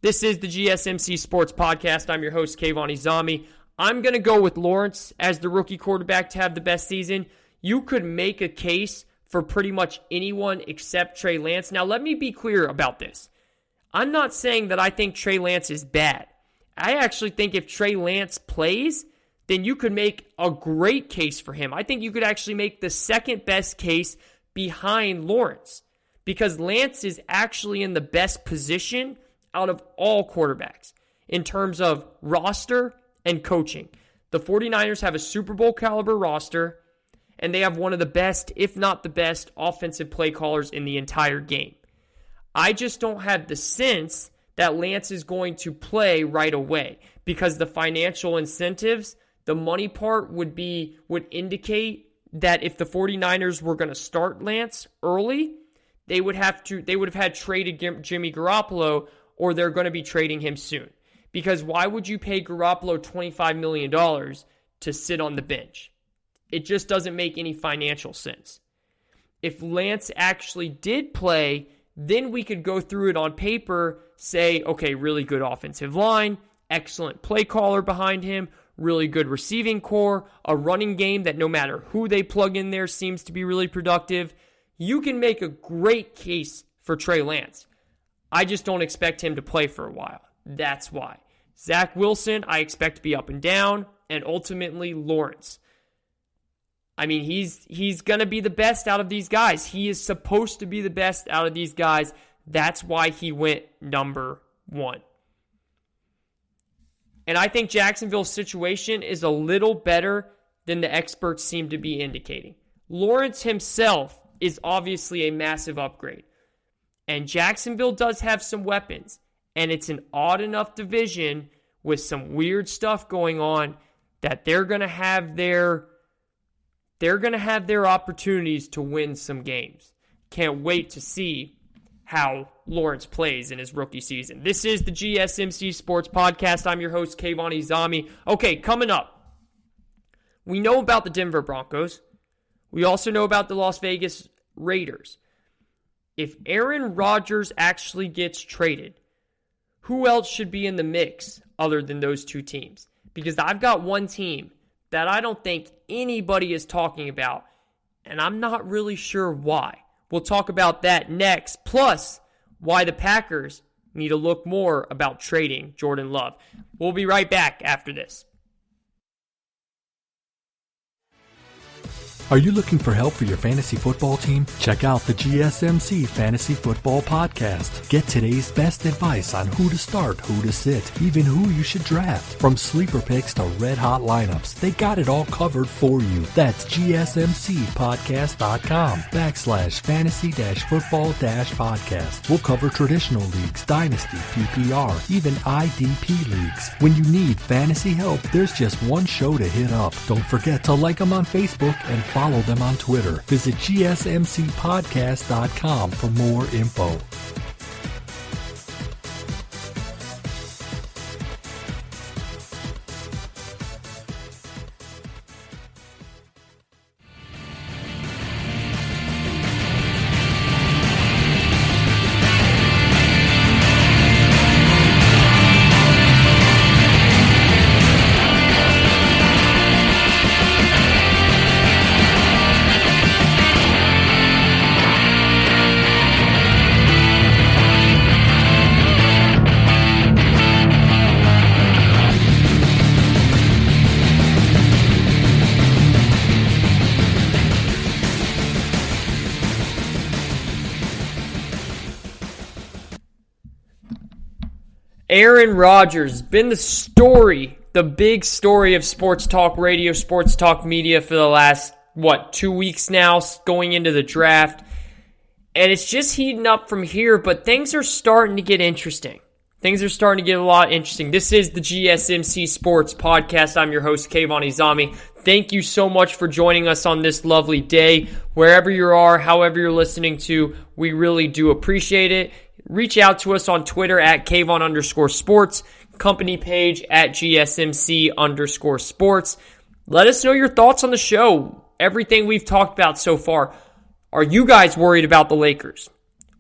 This is the GSMC Sports Podcast. I'm your host, Kayvon Izami. I'm going to go with Lawrence as the rookie quarterback to have the best season. You could make a case for pretty much anyone except Trey Lance. Now, let me be clear about this. I'm not saying that I think Trey Lance is bad. I actually think if Trey Lance plays, then you could make a great case for him. I think you could actually make the second best case behind Lawrence, because Lance is actually in the best position out of all quarterbacks in terms of roster and coaching. The 49ers have a Super Bowl caliber roster, and they have one of the best, if not the best, offensive play callers in the entire game. I just don't have the sense that Lance is going to play right away, because the financial incentives, the money part would indicate that if the 49ers were going to start Lance early, they would have had traded Jimmy Garoppolo, or they're going to be trading him soon. Because why would you pay Garoppolo $25 million to sit on the bench? It just doesn't make any financial sense. If Lance actually did play, then we could go through it on paper, say, okay, really good offensive line, excellent play caller behind him, really good receiving core, a running game that no matter who they plug in there seems to be really productive. You can make a great case for Trey Lance. I just don't expect him to play for a while. That's why. Zach Wilson, I expect to be up and down, and ultimately Lawrence. I mean, he's going to be the best out of these guys. He is supposed to be the best out of these guys. That's why he went number 1. And I think Jacksonville's situation is a little better than the experts seem to be indicating. Lawrence himself is obviously a massive upgrade. And Jacksonville does have some weapons. And it's an odd enough division with some weird stuff going on that they're going to have their opportunities to win some games. Can't wait to see how Lawrence plays in his rookie season. This is the GSMC Sports Podcast. I'm your host, Kayvon Izami. Okay, coming up, we know about the Denver Broncos. We also know about the Las Vegas Raiders. If Aaron Rodgers actually gets traded, who else should be in the mix other than those two teams? Because I've got one team that I don't think anybody is talking about, and I'm not really sure why. We'll talk about that next, plus why the Packers need to look more about trading Jordan Love. We'll be right back after this. Are you looking for help for your fantasy football team? Check out the GSMC Fantasy Football Podcast. Get today's best advice on who to start, who to sit, even who you should draft. From sleeper picks to red-hot lineups, they got it all covered for you. That's gsmcpodcast.com/fantasy-football-podcast. We'll cover traditional leagues, dynasty, PPR, even IDP leagues. When you need fantasy help, there's just one show to hit up. Don't forget to like them on Facebook and follow them on Twitter. Visit gsmcpodcast.com for more info. Aaron Rodgers, been the story, the big story of sports talk radio, sports talk media for the last, 2 weeks now, going into the draft. And it's just heating up from here, but things are starting to get interesting. Things are starting to get a lot interesting. This is the GSMC Sports Podcast. I'm your host, Kayvon Izami. Thank you so much for joining us on this lovely day. Wherever you are, however you're listening to, we really do appreciate it. Reach out to us on Twitter at Kayvon_sports, company page at GSMC_sports. Let us know your thoughts on the show, everything we've talked about so far. Are you guys worried about the Lakers?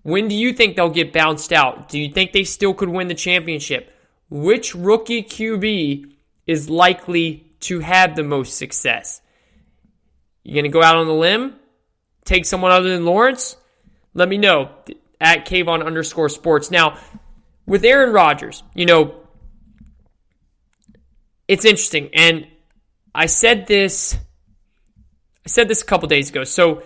When do you think they'll get bounced out? Do you think they still could win the championship? Which rookie QB is likely to have the most success? You going to go out on the limb? Take someone other than Lawrence? Let me know at Kayvon_sports. Now, with Aaron Rodgers, it's interesting. And I said this a couple days ago. So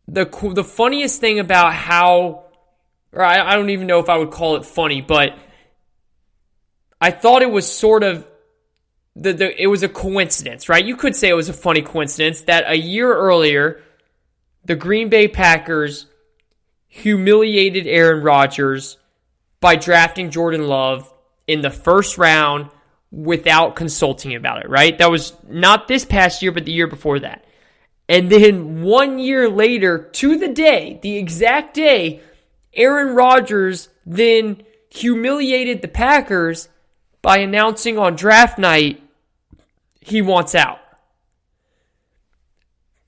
the funniest thing about I don't even know if I would call it funny, but I thought it was sort of, it was a coincidence, right? You could say it was a funny coincidence that a year earlier, the Green Bay Packers humiliated Aaron Rodgers by drafting Jordan Love in the first round without consulting about it, right? That was not this past year, but the year before that. And then 1 year later, to the day, the exact day, Aaron Rodgers then humiliated the Packers by announcing on draft night he wants out.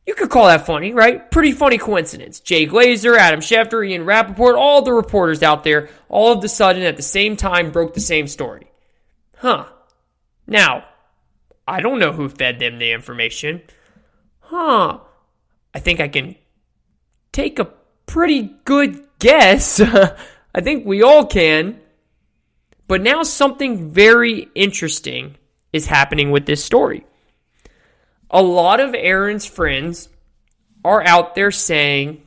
You could call that funny, right? Pretty funny coincidence. Jay Glazer, Adam Schefter, Ian Rappaport, all the reporters out there, all of a sudden at the same time broke the same story. Now, I don't know who fed them the information. I think I can take a pretty good guess. I think we all can. But now something very interesting is happening with this story. A lot of Aaron's friends are out there saying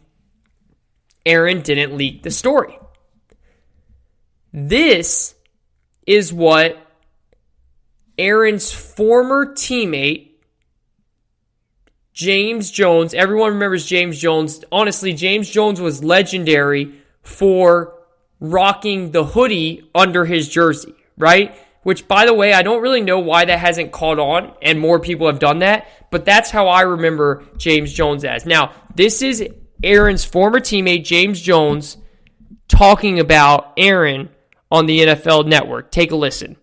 Aaron didn't leak the story. This is what Aaron's former teammate, James Jones, everyone remembers James Jones. Honestly, James Jones was legendary for rocking the hoodie under his jersey, right? Which, by the way, I don't really know why that hasn't caught on and more people have done that, but that's how I remember James Jones as. Now, this is Aaron's former teammate, James Jones, talking about Aaron on the NFL Network. Take a listen.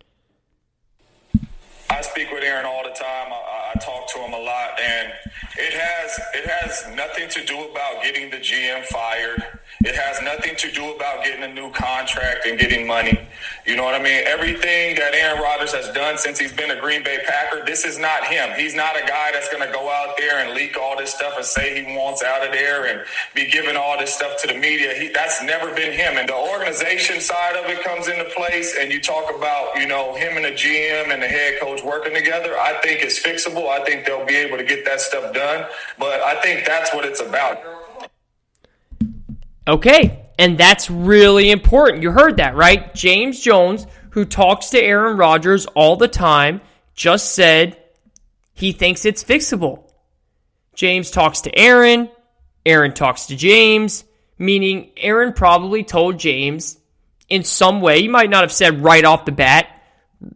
I speak with Aaron all the time. I talk to him a lot, and it has nothing to do about getting the GM fired. It has nothing to do about getting a new contract and getting money. You know what I mean? Everything that Aaron Rodgers has done since he's been a Green Bay Packer, this is not him. He's not a guy that's going to go out there and leak all this stuff and say he wants out of there and be giving all this stuff to the media. That's never been him. And the organization side of it comes into place, and you talk about, him and the GM and the head coach working together. I think it's fixable. I think they'll be able to get that stuff done. But I think that's what it's about. Okay, and that's really important. You heard that, right? James Jones, who talks to Aaron Rodgers all the time, just said he thinks it's fixable. James talks to Aaron talks to James, meaning Aaron probably told James in some way. He might not have said right off the bat,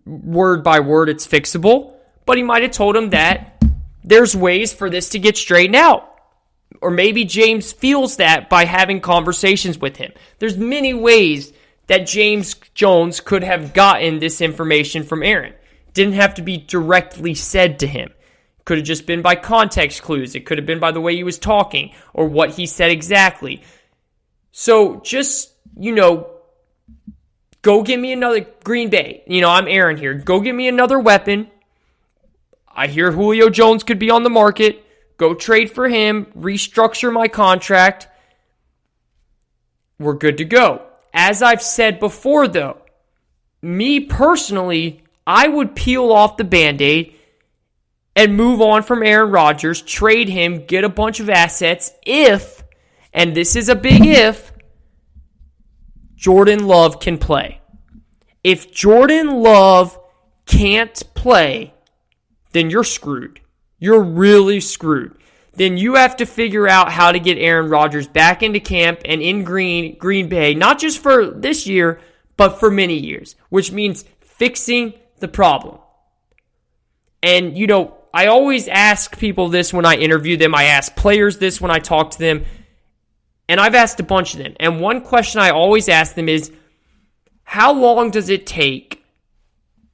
word by word, it's fixable, but he might have told him that there's ways for this to get straightened out. Or maybe James feels that by having conversations with him. There's many ways that James Jones could have gotten this information from Aaron. Didn't have to be directly said to him. Could have just been by context clues. It could have been by the way he was talking or what he said exactly. So just, go get me another Green Bay. I'm Aaron here. Go get me another weapon. I hear Julio Jones could be on the market. Go trade for him, restructure my contract. We're good to go. As I've said before, though, me personally, I would peel off the Band-Aid and move on from Aaron Rodgers, trade him, get a bunch of assets if, and this is a big if, Jordan Love can play. If Jordan Love can't play, then you're screwed. You're really screwed. Then you have to figure out how to get Aaron Rodgers back into camp and in Green Bay, not just for this year, but for many years, which means fixing the problem. And, I always ask people this when I interview them. I ask players this when I talk to them. And I've asked a bunch of them. And one question I always ask them is, how long does it take?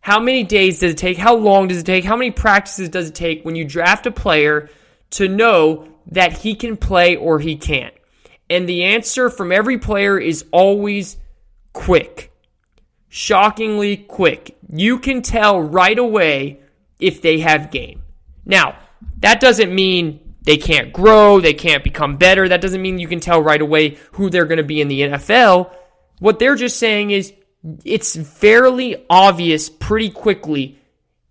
How many days does it take? How long does it take? How many practices does it take when you draft a player to know that he can play or he can't? And the answer from every player is always quick. Shockingly quick. You can tell right away if they have game. Now, that doesn't mean they can't grow, they can't become better. That doesn't mean you can tell right away who they're going to be in the NFL. What they're just saying is, it's fairly obvious pretty quickly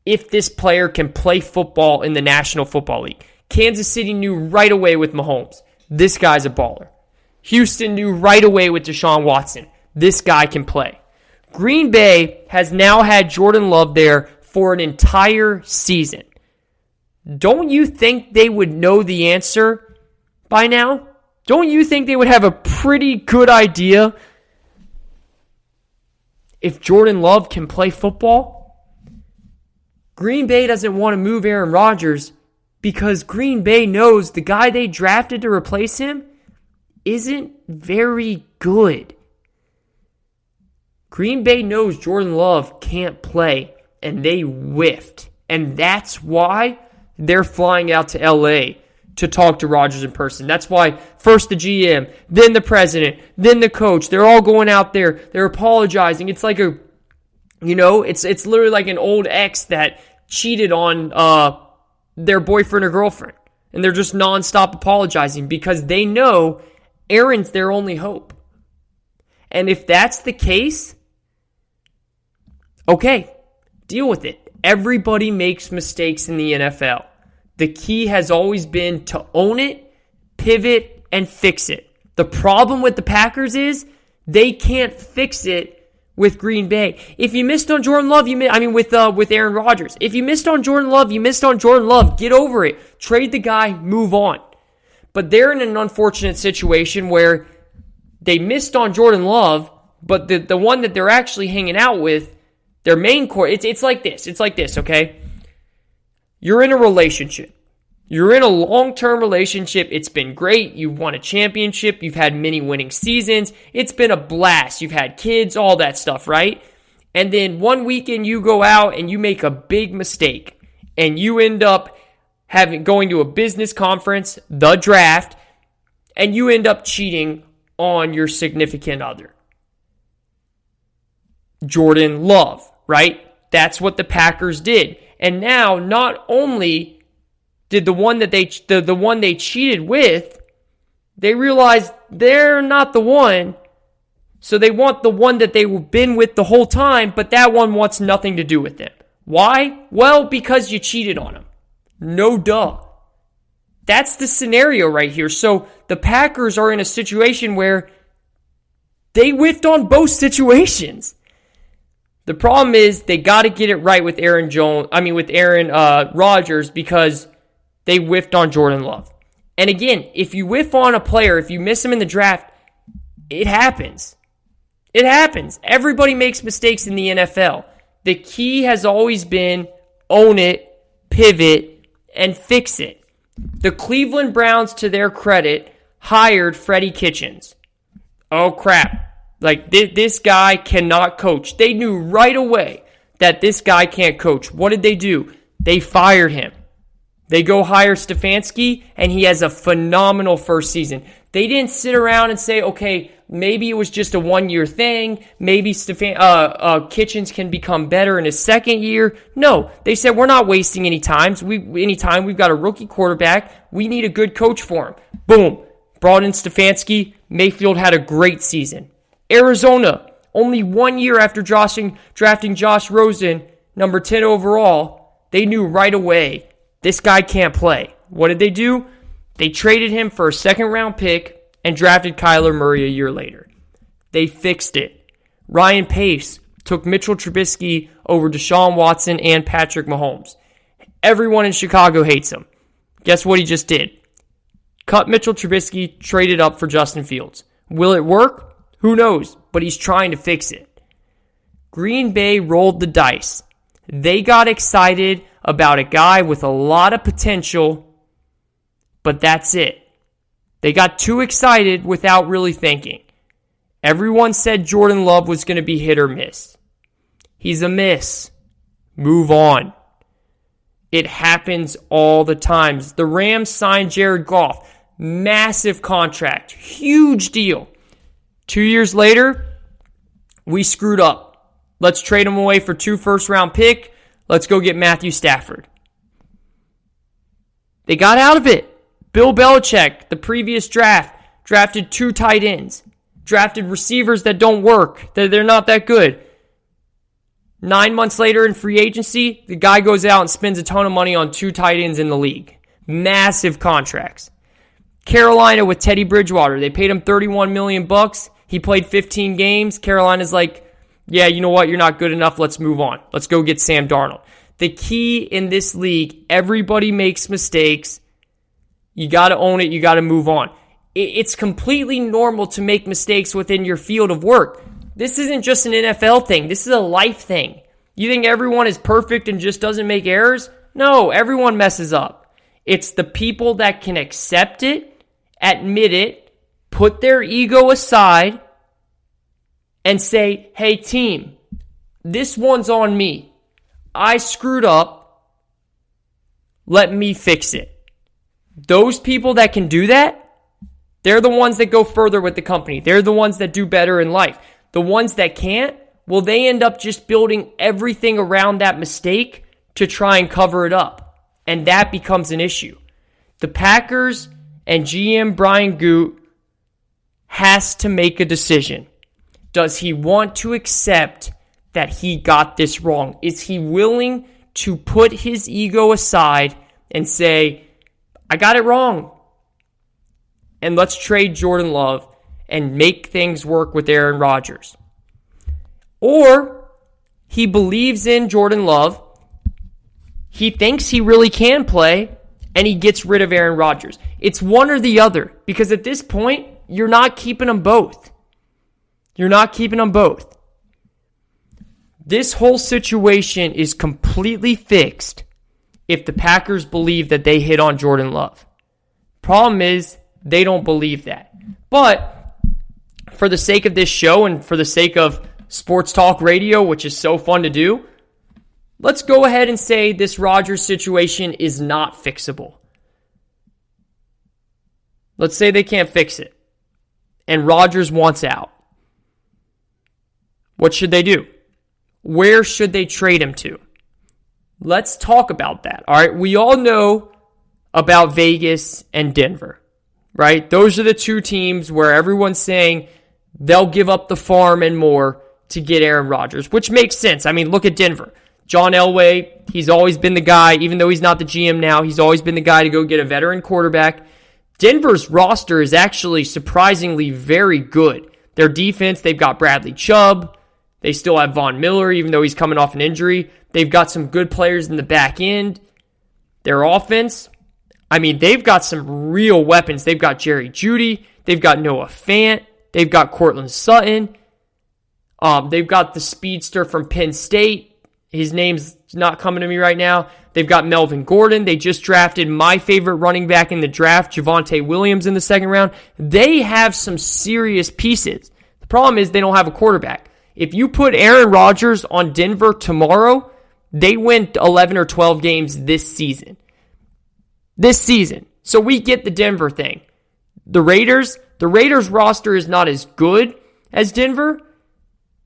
if this player can play football in the National Football League. Kansas City knew right away with Mahomes, this guy's a baller. Houston knew right away with Deshaun Watson, this guy can play. Green Bay has now had Jordan Love there for an entire season. Don't you think they would know the answer by now? Don't you think they would have a pretty good idea if Jordan Love can play football? Green Bay doesn't want to move Aaron Rodgers because Green Bay knows the guy they drafted to replace him isn't very good. Green Bay knows Jordan Love can't play, and they whiffed. And that's why they're flying out to LA to talk to Rodgers in person. That's why first the GM, then the president, then the coach, they're all going out there, they're apologizing. It's like it's literally like an old ex that cheated on their boyfriend or girlfriend. And they're just nonstop apologizing because they know Aaron's their only hope. And if that's the case, okay, deal with it. Everybody makes mistakes in the NFL. The key has always been to own it, pivot, and fix it. The problem with the Packers is they can't fix it with Green Bay. If you missed on Jordan Love, with Aaron Rodgers. If you missed on Jordan Love, you missed on Jordan Love. Get over it. Trade the guy, move on. But they're in an unfortunate situation where they missed on Jordan Love, but the one that they're actually hanging out with, their main core, it's like this. It's like this, okay? You're in a relationship. You're in a long-term relationship. It's been great. You've won a championship. You've had many winning seasons. It's been a blast. You've had kids, all that stuff, right? And then one weekend you go out and you make a big mistake. And you end up going to a business conference, the draft, and you end up cheating on your significant other. Jordan Love, right? That's what the Packers did. And now, not only did the one that the one they cheated with, they realized they're not the one, so they want the one that they've been with the whole time, but that one wants nothing to do with them. Why? Well, because you cheated on him. No duh. That's the scenario right here. So the Packers are in a situation where they whiffed on both situations. The problem is they got to get it right with Aaron Rodgers, because they whiffed on Jordan Love. And again, if you whiff on a player, if you miss him in the draft, it happens. It happens. Everybody makes mistakes in the NFL. The key has always been own it, pivot, and fix it. The Cleveland Browns, to their credit, hired Freddie Kitchens. Oh, crap. Like, this guy cannot coach. They knew right away that this guy can't coach. What did they do? They fired him. They go hire Stefanski, and he has a phenomenal first season. They didn't sit around and say, okay, maybe it was just a one-year thing. Maybe Kitchens can become better in his second year. No, they said, we're not wasting any time. We've got a rookie quarterback. We need a good coach for him. Boom. Brought in Stefanski. Mayfield had a great season. Arizona, only 1 year after drafting Josh Rosen, number 10 overall, they knew right away, this guy can't play. What did they do? They traded him for a second-round pick and drafted Kyler Murray a year later. They fixed it. Ryan Pace took Mitchell Trubisky over Deshaun Watson and Patrick Mahomes. Everyone in Chicago hates him. Guess what he just did? Cut Mitchell Trubisky, traded up for Justin Fields. Will it work? Who knows? But he's trying to fix it. Green Bay rolled the dice. They got excited about a guy with a lot of potential, but that's it. They got too excited without really thinking. Everyone said Jordan Love was going to be hit or miss. He's a miss. Move on. It happens all the time. The Rams signed Jared Goff. Massive contract. Huge deal. 2 years later, we screwed up. Let's trade him away for 2 first-round pick. Let's go get Matthew Stafford. They got out of it. Bill Belichick, the previous draft, drafted 2 tight ends. Drafted receivers that don't work. They're not that good. 9 months later in free agency, the guy goes out and spends a ton of money on 2 tight ends in the league. Massive contracts. Carolina with Teddy Bridgewater. They paid him $31 million. He played 15 games. Carolina's like, yeah, you know what? You're not good enough. Let's move on. Let's go get Sam Darnold. The key in this league, everybody makes mistakes. You got to own it. You got to move on. It's completely normal to make mistakes within your field of work. This isn't just an NFL thing. This is a life thing. You think everyone is perfect and just doesn't make errors? No, everyone messes up. It's the people that can accept it, admit it, put their ego aside, and say, hey, team, this one's on me. I screwed up. Let me fix it. Those people that can do that, they're the ones that go further with the company. They're the ones that do better in life. The ones that can't, well, they end up just building everything around that mistake to try and cover it up. And that becomes an issue. The Packers and GM Brian Goot has to make a decision. Does he want to accept that he got this wrong? Is he willing to put his ego aside and say, I got it wrong, and let's trade Jordan Love and make things work with Aaron Rodgers? Or he believes in Jordan Love, he thinks he really can play, and he gets rid of Aaron Rodgers. It's one or the other, because at this point, you're not keeping them both. You're not keeping them both. This whole situation is completely fixed if the Packers believe that they hit on Jordan Love. Problem is, they don't believe that. But for the sake of this show and for the sake of sports talk radio, which is so fun to do, let's go ahead and say this Rodgers situation is not fixable. Let's say they can't fix it. and Rodgers wants out, what should they do? Where should they trade him to? Let's talk about that. All right, we all know about Vegas and Denver, right? Those are the two teams where everyone's saying they'll give up the farm and more to get Aaron Rodgers, which makes sense. I mean, look at Denver. John Elway, he's always been the guy, even though he's not the GM now, he's always been the guy to go get a veteran quarterback. Denver's roster is actually surprisingly very good. Their defense, they've got Bradley Chubb. They still have Von Miller, even though he's coming off an injury. They've got some good players in the back end. Their offense, I mean, they've got some real weapons. They've got Jerry Jeudy. They've got Noah Fant. They've got Cortland Sutton. They've got the speedster from Penn State. His name's not coming to me right now. They've got Melvin Gordon. They just drafted my favorite running back in the draft, Javonte Williams, in the second round. They have some serious pieces. The problem is they don't have a quarterback. If you put Aaron Rodgers on Denver tomorrow, they win 11 or 12 games this season. So we get the Denver thing. The Raiders roster is not as good as Denver,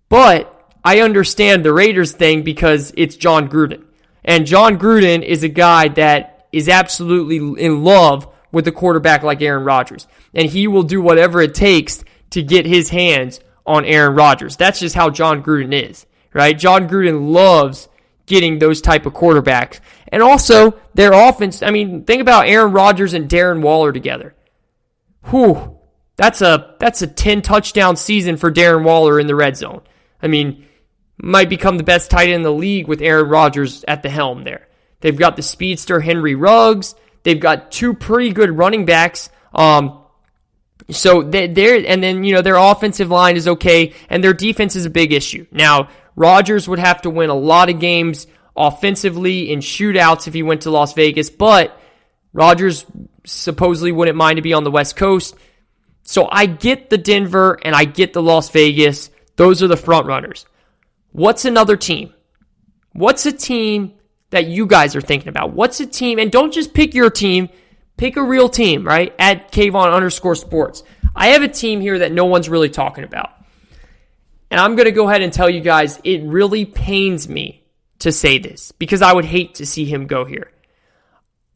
but I understand the Raiders thing because it's John Gruden. And John Gruden is a guy that is absolutely in love with a quarterback like Aaron Rodgers. And he will do whatever it takes to get his hands on Aaron Rodgers. That's just how John Gruden is, right? John Gruden loves getting those type of quarterbacks. And also, their offense, I mean, think about Aaron Rodgers and Darren Waller together. Whew, that's a 10-touchdown season for Darren Waller in the red zone. I mean, might become the best tight end in the league with Aaron Rodgers at the helm there. They've got the speedster Henry Ruggs. They've got two pretty good running backs. So they're, and then, you know, their offensive line is okay, and their defense is a big issue. Now, Rodgers would have to win a lot of games offensively in shootouts if he went to Las Vegas, but Rodgers supposedly wouldn't mind to be on the West Coast. So I get the Denver and I get the Las Vegas. Those are the front runners. What's another team? What's a team that you guys are thinking about? What's a team? And don't just pick your team. Pick a real team, right? At Kayvon_sports. I have a team here that no one's really talking about. And I'm going to go ahead and tell you guys, it really pains me to say this because I would hate to see him go here.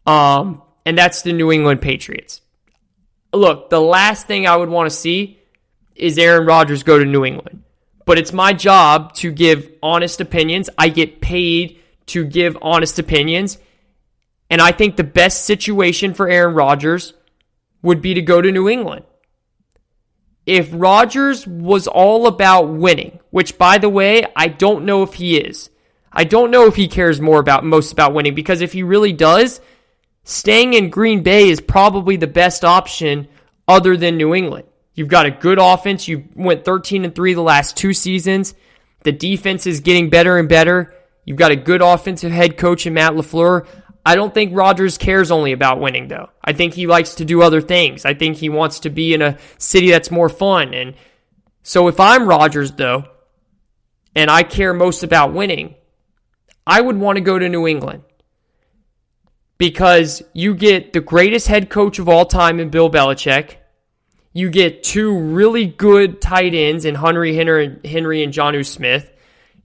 And that's the New England Patriots. Look, the last thing I would want to see is Aaron Rodgers go to New England. But it's my job to give honest opinions. I get paid to give honest opinions. And I think the best situation for Aaron Rodgers would be to go to New England. If Rodgers was all about winning, which, by the way, I don't know if he is. I don't know if he cares most about winning, because if he really does, staying in Green Bay is probably the best option other than New England. You've got a good offense. You went 13-3 the last two seasons. The defense is getting better and better. You've got a good offensive head coach in Matt LaFleur. I don't think Rodgers cares only about winning, though. I think he likes to do other things. I think he wants to be in a city that's more fun. And so if I'm Rodgers, though, and I care most about winning, I would want to go to New England because you get the greatest head coach of all time in Bill Belichick. You get two really good tight ends in Henry and Jonnu Smith.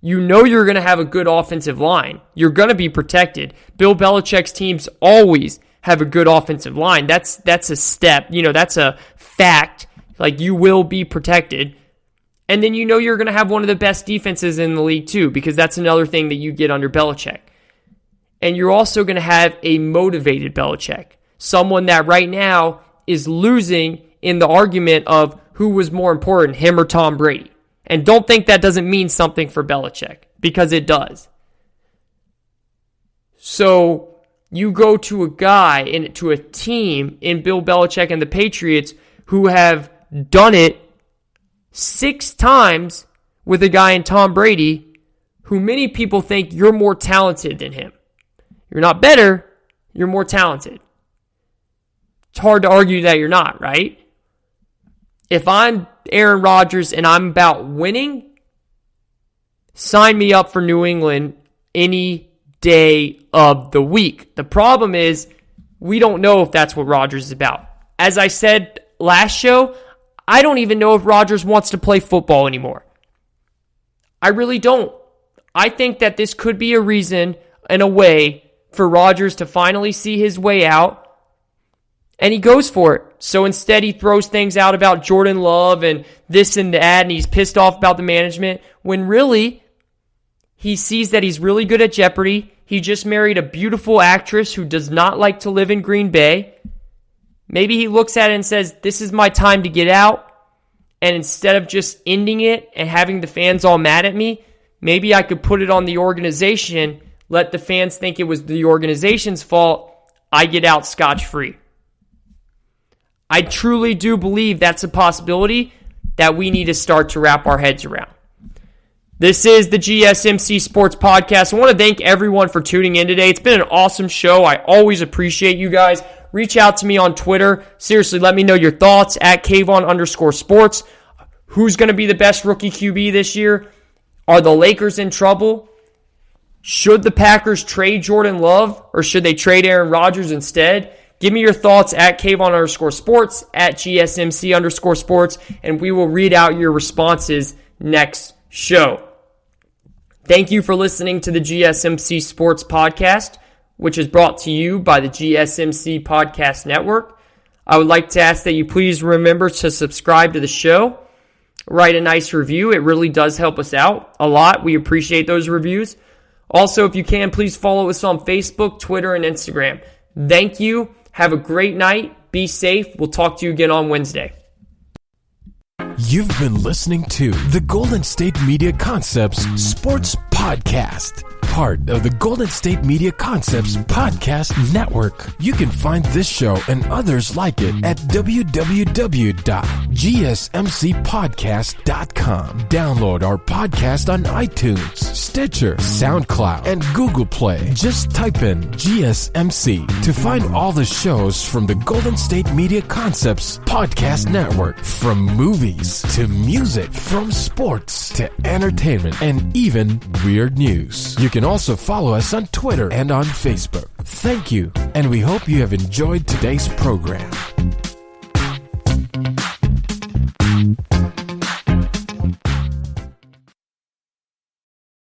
You know you're going to have a good offensive line. You're going to be protected. Bill Belichick's teams always have a good offensive line. That's a step. You know, that's a fact. Like, you will be protected. And then you know you're going to have one of the best defenses in the league too, because that's another thing that you get under Belichick. And you're also going to have a motivated Belichick. Someone that right now is losing in the argument of who was more important, him or Tom Brady. And don't think that doesn't mean something for Belichick, because it does. So you go to a guy and to a team in Bill Belichick and the Patriots who have done it 6 times with a guy in Tom Brady who many people think you're more talented than him. You're not better, you're more talented. It's hard to argue that you're not, right? If I'm Aaron Rodgers and I'm about winning, sign me up for New England any day of the week. The problem is we don't know if that's what Rodgers is about. As I said last show, I don't even know if Rodgers wants to play football anymore. I really don't. I think that this could be a reason and a way for Rodgers to finally see his way out, and he goes for it. So instead he throws things out about Jordan Love and this and that, and he's pissed off about the management, when really he sees that he's really good at Jeopardy. He just married a beautiful actress who does not like to live in Green Bay. Maybe he looks at it and says, this is my time to get out. And instead of just ending it and having the fans all mad at me, maybe I could put it on the organization, let the fans think it was the organization's fault. I get out scotch-free. I truly do believe that's a possibility that we need to start to wrap our heads around. This is the GSMC Sports Podcast. I want to thank everyone for tuning in today. It's been an awesome show. I always appreciate you guys. Reach out to me on Twitter. Seriously, let me know your thoughts at Kayvon_sports. Who's going to be the best rookie QB this year? Are the Lakers in trouble? Should the Packers trade Jordan Love, or should they trade Aaron Rodgers instead? Give me your thoughts at Kayvon_sports, at GSMC_sports, and we will read out your responses next show. Thank you for listening to the GSMC Sports Podcast, which is brought to you by the GSMC Podcast Network. I would like to ask that you please remember to subscribe to the show. Write a nice review. It really does help us out a lot. We appreciate those reviews. Also, if you can, please follow us on Facebook, Twitter, and Instagram. Thank you. Have a great night. Be safe. We'll talk to you again on Wednesday. You've been listening to the Golden State Media Concepts Sports Podcast, part of the Golden State Media Concepts Podcast Network. You can find this show and others like it at www.gsmcpodcast.com. Download our podcast on iTunes, Stitcher, SoundCloud, and Google Play. Just type in GSMC to find all the shows from the Golden State Media Concepts Podcast Network, from movies to music, from sports to entertainment, and even weird news. You can also follow us on Twitter and on Facebook. Thank you, and we hope you have enjoyed today's program.